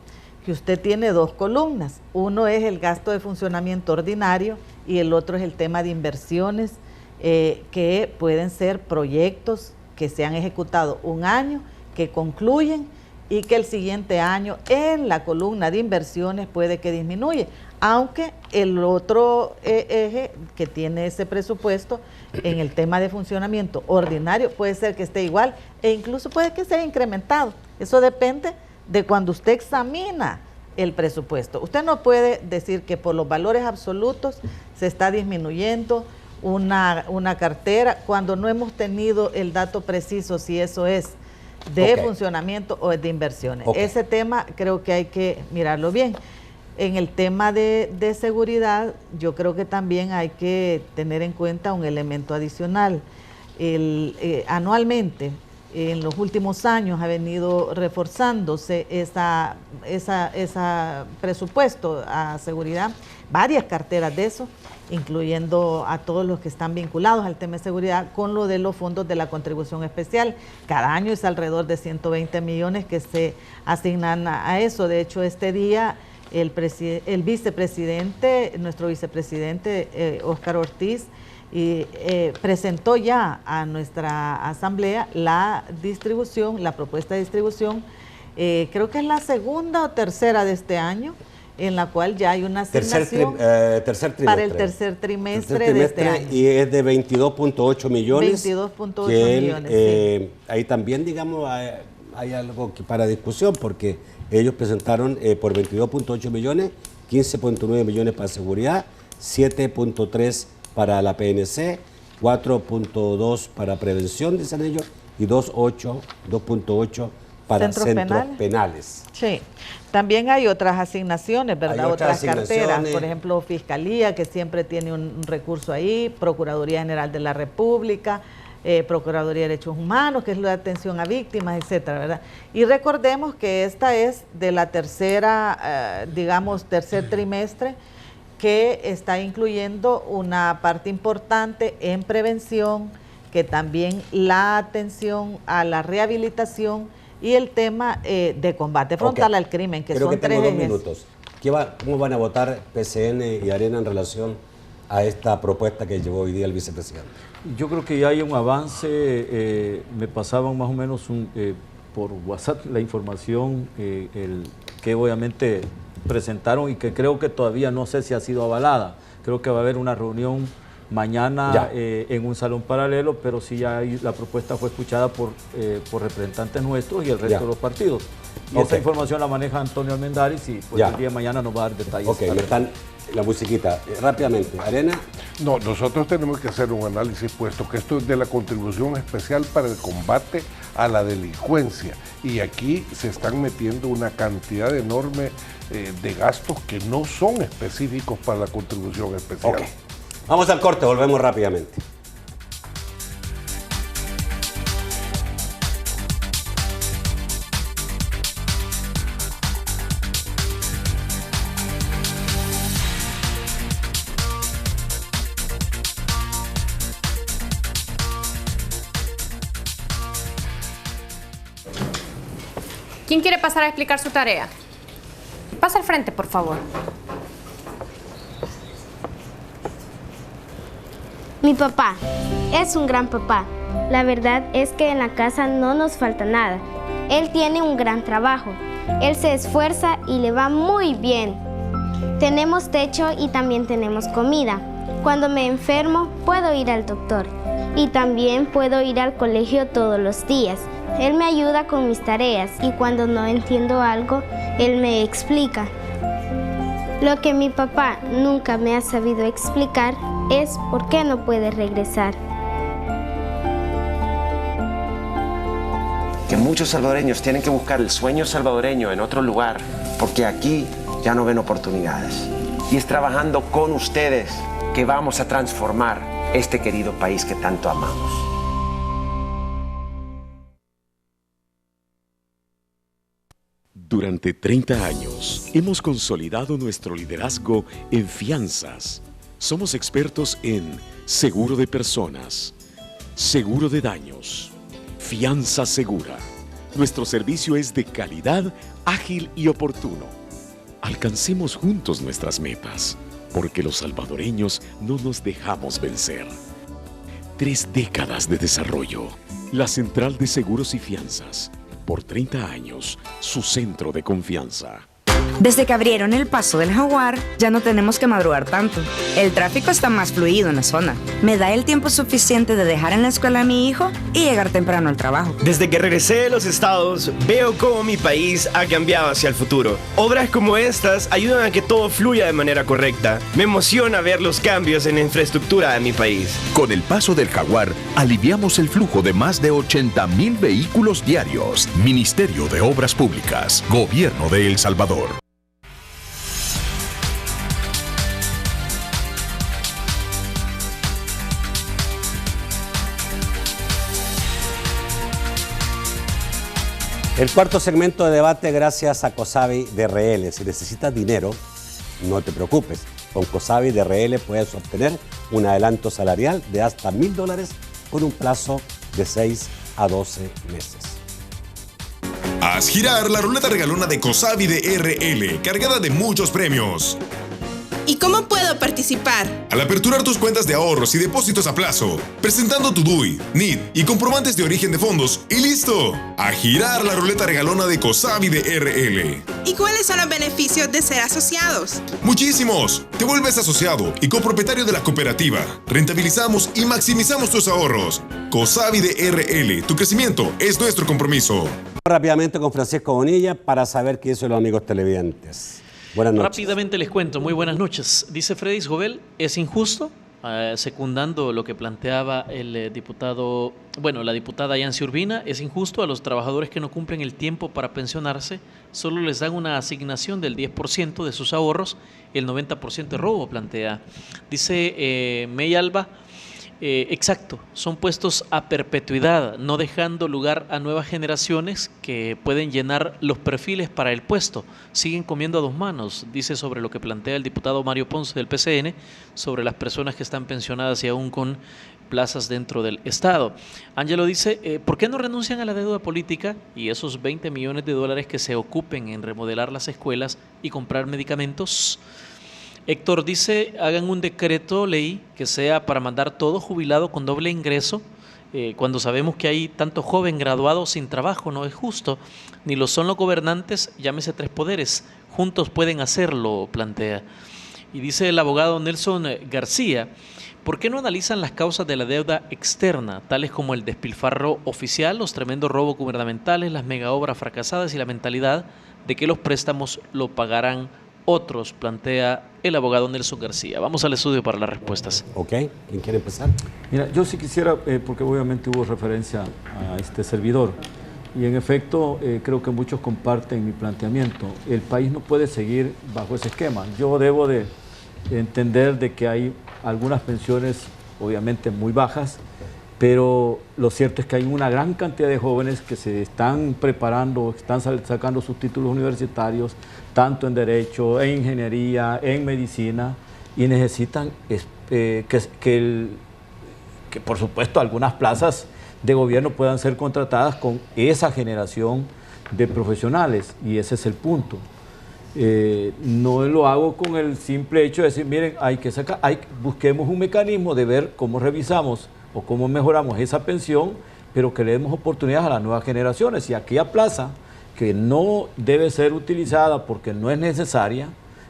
que usted tiene dos columnas. Uno es el gasto de funcionamiento ordinario y el otro es el tema de inversiones que pueden ser proyectos que se han ejecutado un año, que concluyen y que el siguiente año en la columna de inversiones puede que disminuya, aunque el otro eje que tiene ese presupuesto en el tema de funcionamiento ordinario puede ser que esté igual e incluso puede que sea incrementado. Eso depende de cuando usted examina el presupuesto. Usted no puede decir que por los valores absolutos se está disminuyendo una cartera cuando no hemos tenido el dato preciso si eso es de funcionamiento o de inversiones. Ese tema creo que hay que mirarlo bien. En el tema de seguridad, yo creo que también hay que tener en cuenta un elemento adicional. Anualmente, en los últimos años ha venido reforzándose esa presupuesto a seguridad, varias carteras de eso, incluyendo a todos los que están vinculados al tema de seguridad con lo de los fondos de la contribución especial. Cada año es alrededor de 120 millones que se asignan a eso. De hecho, este día el vicepresidente, nuestro vicepresidente Óscar Ortiz, presentó ya a nuestra asamblea la propuesta de distribución, creo que es la segunda o tercera de este año, en la cual ya hay una asignación para el tercer trimestre de este año. Y es de 22.8 millones. 22.8 millones, sí. Ahí también, digamos, hay algo para discusión, porque ellos presentaron por 22.8 millones, 15.9 millones para seguridad, 7.3 para la PNC, 4.2 para prevención, dicen ellos, y 2.8 para centros penales. Sí, también hay otras asignaciones, ¿verdad? Otras carteras, por ejemplo, Fiscalía, que siempre tiene un recurso ahí, Procuraduría General de la República, Procuraduría de Derechos Humanos, que es la de atención a víctimas, etcétera, ¿verdad? Y recordemos que esta es de la tercer trimestre, que está incluyendo una parte importante en prevención, que también la atención a la rehabilitación y el tema de combate frontal al crimen, que creo son que tengo 2 ejes. minutos. ¿Cómo van a votar PCN y Arena en relación a esta propuesta que llevó hoy día el vicepresidente? Yo creo que ya hay un avance. Me pasaban más o menos por WhatsApp la información que obviamente presentaron y que creo que todavía no sé si ha sido avalada. Creo que va a haber una reunión mañana en un salón paralelo, pero sí ya la propuesta fue escuchada por representantes nuestros y el resto de los partidos. Y esa información la maneja Antonio Almendaris y pues el día de mañana nos va a dar detalles. La musiquita, rápidamente. Arena. No, nosotros tenemos que hacer un análisis, puesto que esto es de la contribución especial para el combate a la delincuencia. Y aquí se están metiendo una cantidad enorme de gastos que no son específicos para la contribución especial. Vamos al corte, volvemos rápidamente. ¿Quién quiere pasar a explicar su tarea? Pasa al frente, por favor. Mi papá es un gran papá. La verdad es que en la casa no nos falta nada. Él tiene un gran trabajo. Él se esfuerza y le va muy bien. Tenemos techo y también tenemos comida. Cuando me enfermo, puedo ir al doctor. Y también puedo ir al colegio todos los días. Él me ayuda con mis tareas y cuando no entiendo algo, él me explica. Lo que mi papá nunca me ha sabido explicar es por qué no puede regresar. Que muchos salvadoreños tienen que buscar el sueño salvadoreño en otro lugar, porque aquí ya no ven oportunidades. Y es trabajando con ustedes que vamos a transformar este querido país que tanto amamos. Durante 30 años hemos consolidado nuestro liderazgo en fianzas. Somos expertos en seguro de personas, seguro de daños, fianza segura. Nuestro servicio es de calidad, ágil y oportuno. Alcancemos juntos nuestras metas, porque los salvadoreños no nos dejamos vencer. 3 décadas de desarrollo. La Central de Seguros y Fianzas. Por 30 años, su centro de confianza. Desde que abrieron el paso del Jaguar, ya no tenemos que madrugar tanto. El tráfico está más fluido en la zona. Me da el tiempo suficiente de dejar en la escuela a mi hijo y llegar temprano al trabajo. Desde que regresé de los estados, veo cómo mi país ha cambiado hacia el futuro. Obras como estas ayudan a que todo fluya de manera correcta. Me emociona ver los cambios en la infraestructura de mi país. Con el paso del Jaguar, aliviamos el flujo de más de 80,000 vehículos diarios. Ministerio de Obras Públicas, Gobierno de El Salvador. El cuarto segmento de debate gracias a Cosabi DRL. Si necesitas dinero, no te preocupes. Con Cosabi DRL puedes obtener un adelanto salarial de hasta $1,000 por un plazo de 6 a 12 meses. Haz girar la ruleta regalona de Cosabi DRL, cargada de muchos premios. ¿Y cómo puedo participar? Al aperturar tus cuentas de ahorros y depósitos a plazo, presentando tu DUI, NID y comprobantes de origen de fondos, y listo. A girar la ruleta regalona de Cosabi DRL. ¿Y cuáles son los beneficios de ser asociados? ¡Muchísimos! Te vuelves asociado y copropietario de la cooperativa. Rentabilizamos y maximizamos tus ahorros. Cosabi DRL, tu crecimiento es nuestro compromiso. Rápidamente con Francisco Bonilla para saber qué dicen los amigos televidentes. Buenas noches. Rápidamente les cuento, muy buenas noches. Dice Freddy Jovel, es injusto, secundando lo que planteaba el diputado, la diputada Yancy Urbina, es injusto a los trabajadores que no cumplen el tiempo para pensionarse, solo les dan una asignación del 10% de sus ahorros, el 90% de robo, plantea. Dice May Alba, exacto, son puestos a perpetuidad, no dejando lugar a nuevas generaciones que pueden llenar los perfiles para el puesto. Siguen comiendo a 2 manos, dice sobre lo que plantea el diputado Mario Ponce del PCN, sobre las personas que están pensionadas y aún con plazas dentro del Estado. Ángelo dice, ¿por qué no renuncian a la deuda política y esos $20 millones que se ocupen en remodelar las escuelas y comprar medicamentos? Héctor dice, hagan un decreto ley que sea para mandar todo jubilado con doble ingreso, cuando sabemos que hay tanto joven graduado sin trabajo, no es justo, ni lo son los gobernantes, llámese 3 poderes, juntos pueden hacerlo, plantea. Y dice el abogado Nelson García, ¿por qué no analizan las causas de la deuda externa, tales como el despilfarro oficial, los tremendos robos gubernamentales, las megaobras fracasadas y la mentalidad de que los préstamos lo pagarán otros, plantea el abogado Nelson García? Vamos al estudio para las respuestas. Ok, ¿quién quiere empezar? Mira, yo sí quisiera, porque obviamente hubo referencia a este servidor, y en efecto creo que muchos comparten mi planteamiento. El país no puede seguir bajo ese esquema. Yo debo de entender de que hay algunas pensiones obviamente muy bajas, pero lo cierto es que hay una gran cantidad de jóvenes que se están preparando, están sacando sus títulos universitarios, tanto en Derecho, en Ingeniería, en Medicina, y necesitan que por supuesto algunas plazas de gobierno puedan ser contratadas con esa generación de profesionales, y ese es el punto. No lo hago con el simple hecho de decir, miren, busquemos un mecanismo de ver cómo revisamos o cómo mejoramos esa pensión, pero que le demos oportunidades a las nuevas generaciones. Y aquella plaza que no debe ser utilizada porque no es necesaria,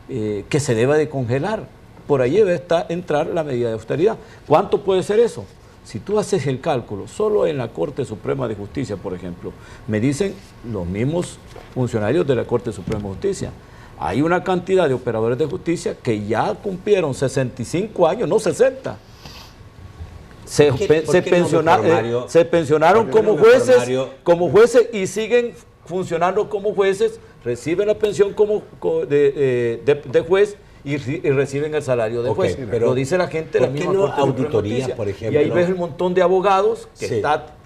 que se deba de congelar. Por ahí debe entrar la medida de austeridad. ¿Cuánto puede ser eso? Si tú haces el cálculo, solo en la Corte Suprema de Justicia, por ejemplo, me dicen los mismos funcionarios de la Corte Suprema de Justicia, hay una cantidad de operadores de justicia que ya cumplieron 65 años, no 60. Se pensionaron como jueces y siguen funcionando como jueces, reciben la pensión de juez y reciben el salario de juez. Pero lo dice la gente, la misma Corte auditorías, por ejemplo. Y ahí ves el montón de abogados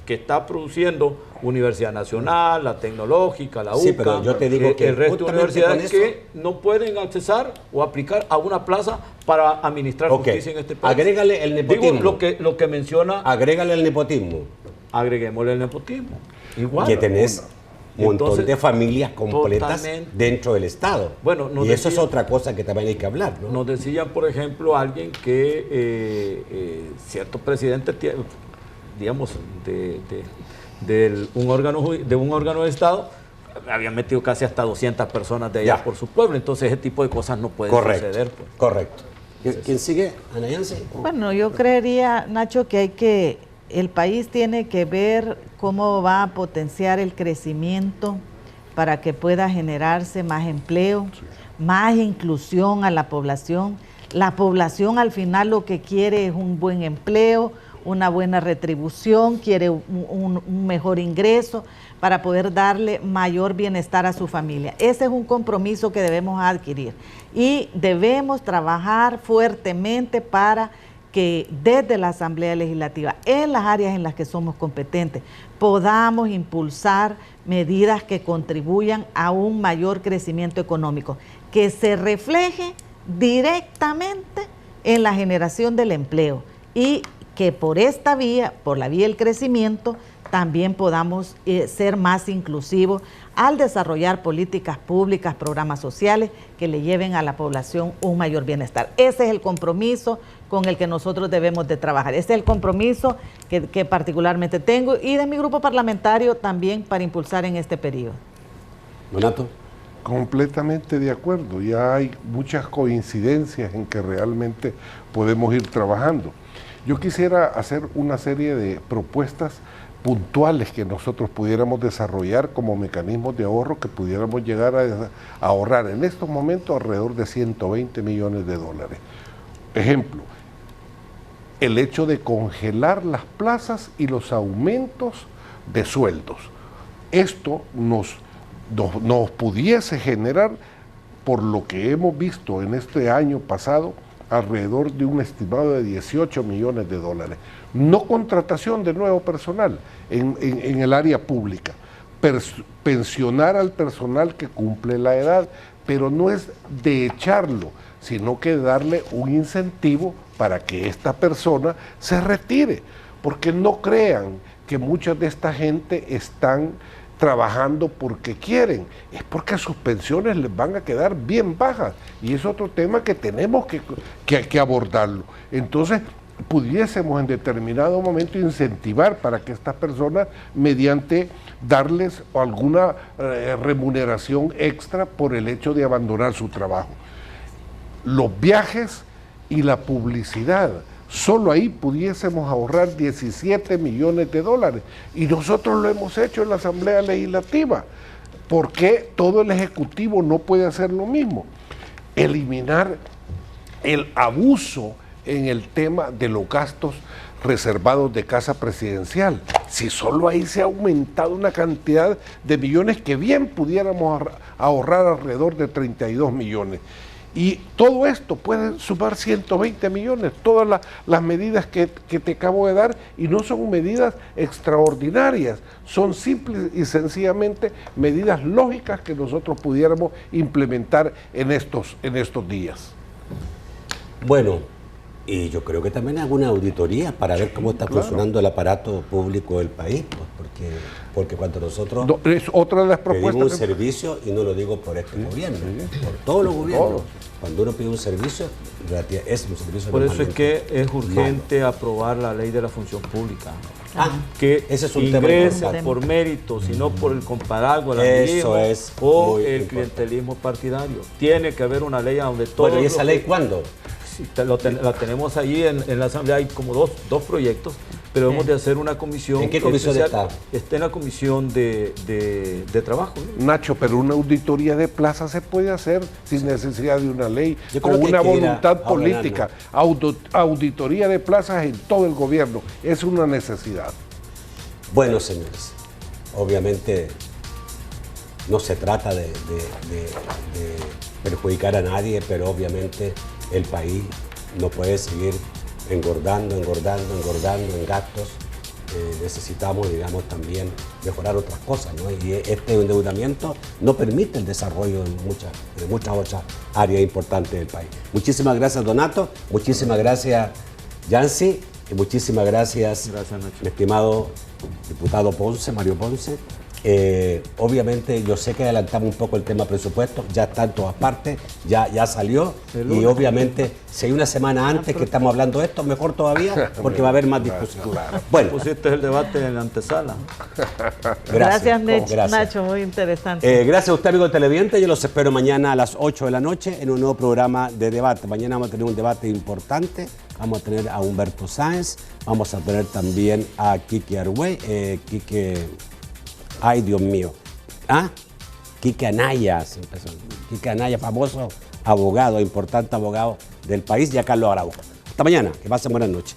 que está produciendo Universidad Nacional, la Tecnológica, la UCA, sí, pero yo te digo que el resto de universidades que no pueden accesar o aplicar a una plaza para administrar justicia en este país. Agrégale el nepotismo. Digo, lo que menciona. Agrégale el nepotismo. Agreguémosle el nepotismo. Igual. Que tenés un montón de familias completas dentro del Estado. Bueno, y eso es otra cosa que también hay que hablar, ¿no? Nos decía, por ejemplo, alguien que cierto presidente, digamos, de un órgano de Estado, había metido casi hasta 200 personas de allá por su pueblo. Entonces ese tipo de cosas no pueden suceder. Pues. Correcto. ¿Quién sigue? Ana Yancy. Bueno, yo creería, Nacho, que el país tiene que ver cómo va a potenciar el crecimiento para que pueda generarse más empleo, más inclusión a la población. La población al final lo que quiere es un buen empleo, una buena retribución, quiere un mejor ingreso para poder darle mayor bienestar a su familia. Ese es un compromiso que debemos adquirir y debemos trabajar fuertemente para que desde la Asamblea Legislativa, en las áreas en las que somos competentes, podamos impulsar medidas que contribuyan a un mayor crecimiento económico, que se refleje directamente en la generación del empleo y que por esta vía, por la vía del crecimiento, también podamos ser más inclusivos al desarrollar políticas públicas, programas sociales que le lleven a la población un mayor bienestar. Ese es el compromiso con el que nosotros debemos de trabajar. Ese es el compromiso que particularmente tengo y de mi grupo parlamentario también para impulsar en este periodo. Donato. Completamente de acuerdo. Ya hay muchas coincidencias en que realmente podemos ir trabajando. Yo quisiera hacer una serie de propuestas puntuales que nosotros pudiéramos desarrollar como mecanismos de ahorro que pudiéramos llegar a ahorrar en estos momentos alrededor de 120 millones de dólares. Ejemplo, el hecho de congelar las plazas y los aumentos de sueldos. Esto nos pudiese generar, por lo que hemos visto en este año pasado, alrededor de un estimado de 18 millones de dólares. No contratación de nuevo personal en el área pública, pensionar al personal que cumple la edad, pero no es de echarlo, sino que darle un incentivo para que esta persona se retire, porque no crean que mucha de esta gente están trabajando porque quieren, es porque sus pensiones les van a quedar bien bajas y es otro tema que tenemos que abordarlo. Entonces, pudiésemos en determinado momento incentivar para que estas personas, mediante darles alguna remuneración extra por el hecho de abandonar su trabajo. Los viajes y la publicidad, solo ahí pudiésemos ahorrar 17 millones de dólares y nosotros lo hemos hecho en la Asamblea Legislativa. ¿Por qué todo el Ejecutivo no puede hacer lo mismo? Eliminar el abuso en el tema de los gastos reservados de casa presidencial. Si solo ahí se ha aumentado una cantidad de millones que bien pudiéramos ahorrar alrededor de 32 millones. Y todo esto puede sumar 120 millones, todas las medidas que te acabo de dar, y no son medidas extraordinarias, son simples y sencillamente medidas lógicas que nosotros pudiéramos implementar en estos días. Bueno, y yo creo que también hago una auditoría para ver cómo está funcionando el aparato público del país, pues porque cuando nosotros es otra de las propuestas pedimos un servicio, y no lo digo por este gobierno, por todos los gobiernos, cuando uno pide un servicio, es un servicio. Por eso es que es urgente aprobar la ley de la función pública. Que ese es un ingrese tema por mérito, sino por el compadrazgo, eso es o el clientelismo partidario. Tiene que haber una ley donde todos. Bueno, ¿y esa ley cuándo? La tenemos ahí en la Asamblea, hay como dos proyectos pero hemos de hacer una comisión. ¿En qué comisión está? Está en la comisión de trabajo, ¿no? Nacho, pero una auditoría de plaza se puede hacer sin necesidad de una ley Yo o creo que una hay que ir voluntad a política. Auditoría de plazas en todo el gobierno es una necesidad. Bueno, señores, obviamente no se trata de perjudicar a nadie, pero obviamente el país no puede seguir engordando en gastos. Necesitamos, digamos, también mejorar otras cosas, ¿no? Y este endeudamiento no permite el desarrollo de muchas otras áreas importantes del país. Muchísimas gracias, Donato. Muchísimas gracias, Yancy. Y muchísimas gracias, mi estimado diputado Ponce, Mario Ponce. Obviamente yo sé que adelantamos un poco el tema presupuesto, ya está en todas partes, ya salió, y obviamente si hay una semana antes que estamos hablando de esto, mejor todavía, porque va a haber más discusión. Bueno, pusiste el debate en la antesala. Gracias, Gracias. Nacho, muy interesante. Gracias a usted, amigo televidente. Yo los espero mañana a las 8 de la noche en un nuevo programa de debate. Mañana vamos a tener un debate importante. Vamos a tener a Humberto Sáenz, vamos a tener también a Quique Argüey, ay, Dios mío. Quique Anaya, Quique Anaya, famoso abogado, importante abogado del país, y a Carlos Araujo. Hasta mañana, que pasen buenas noches.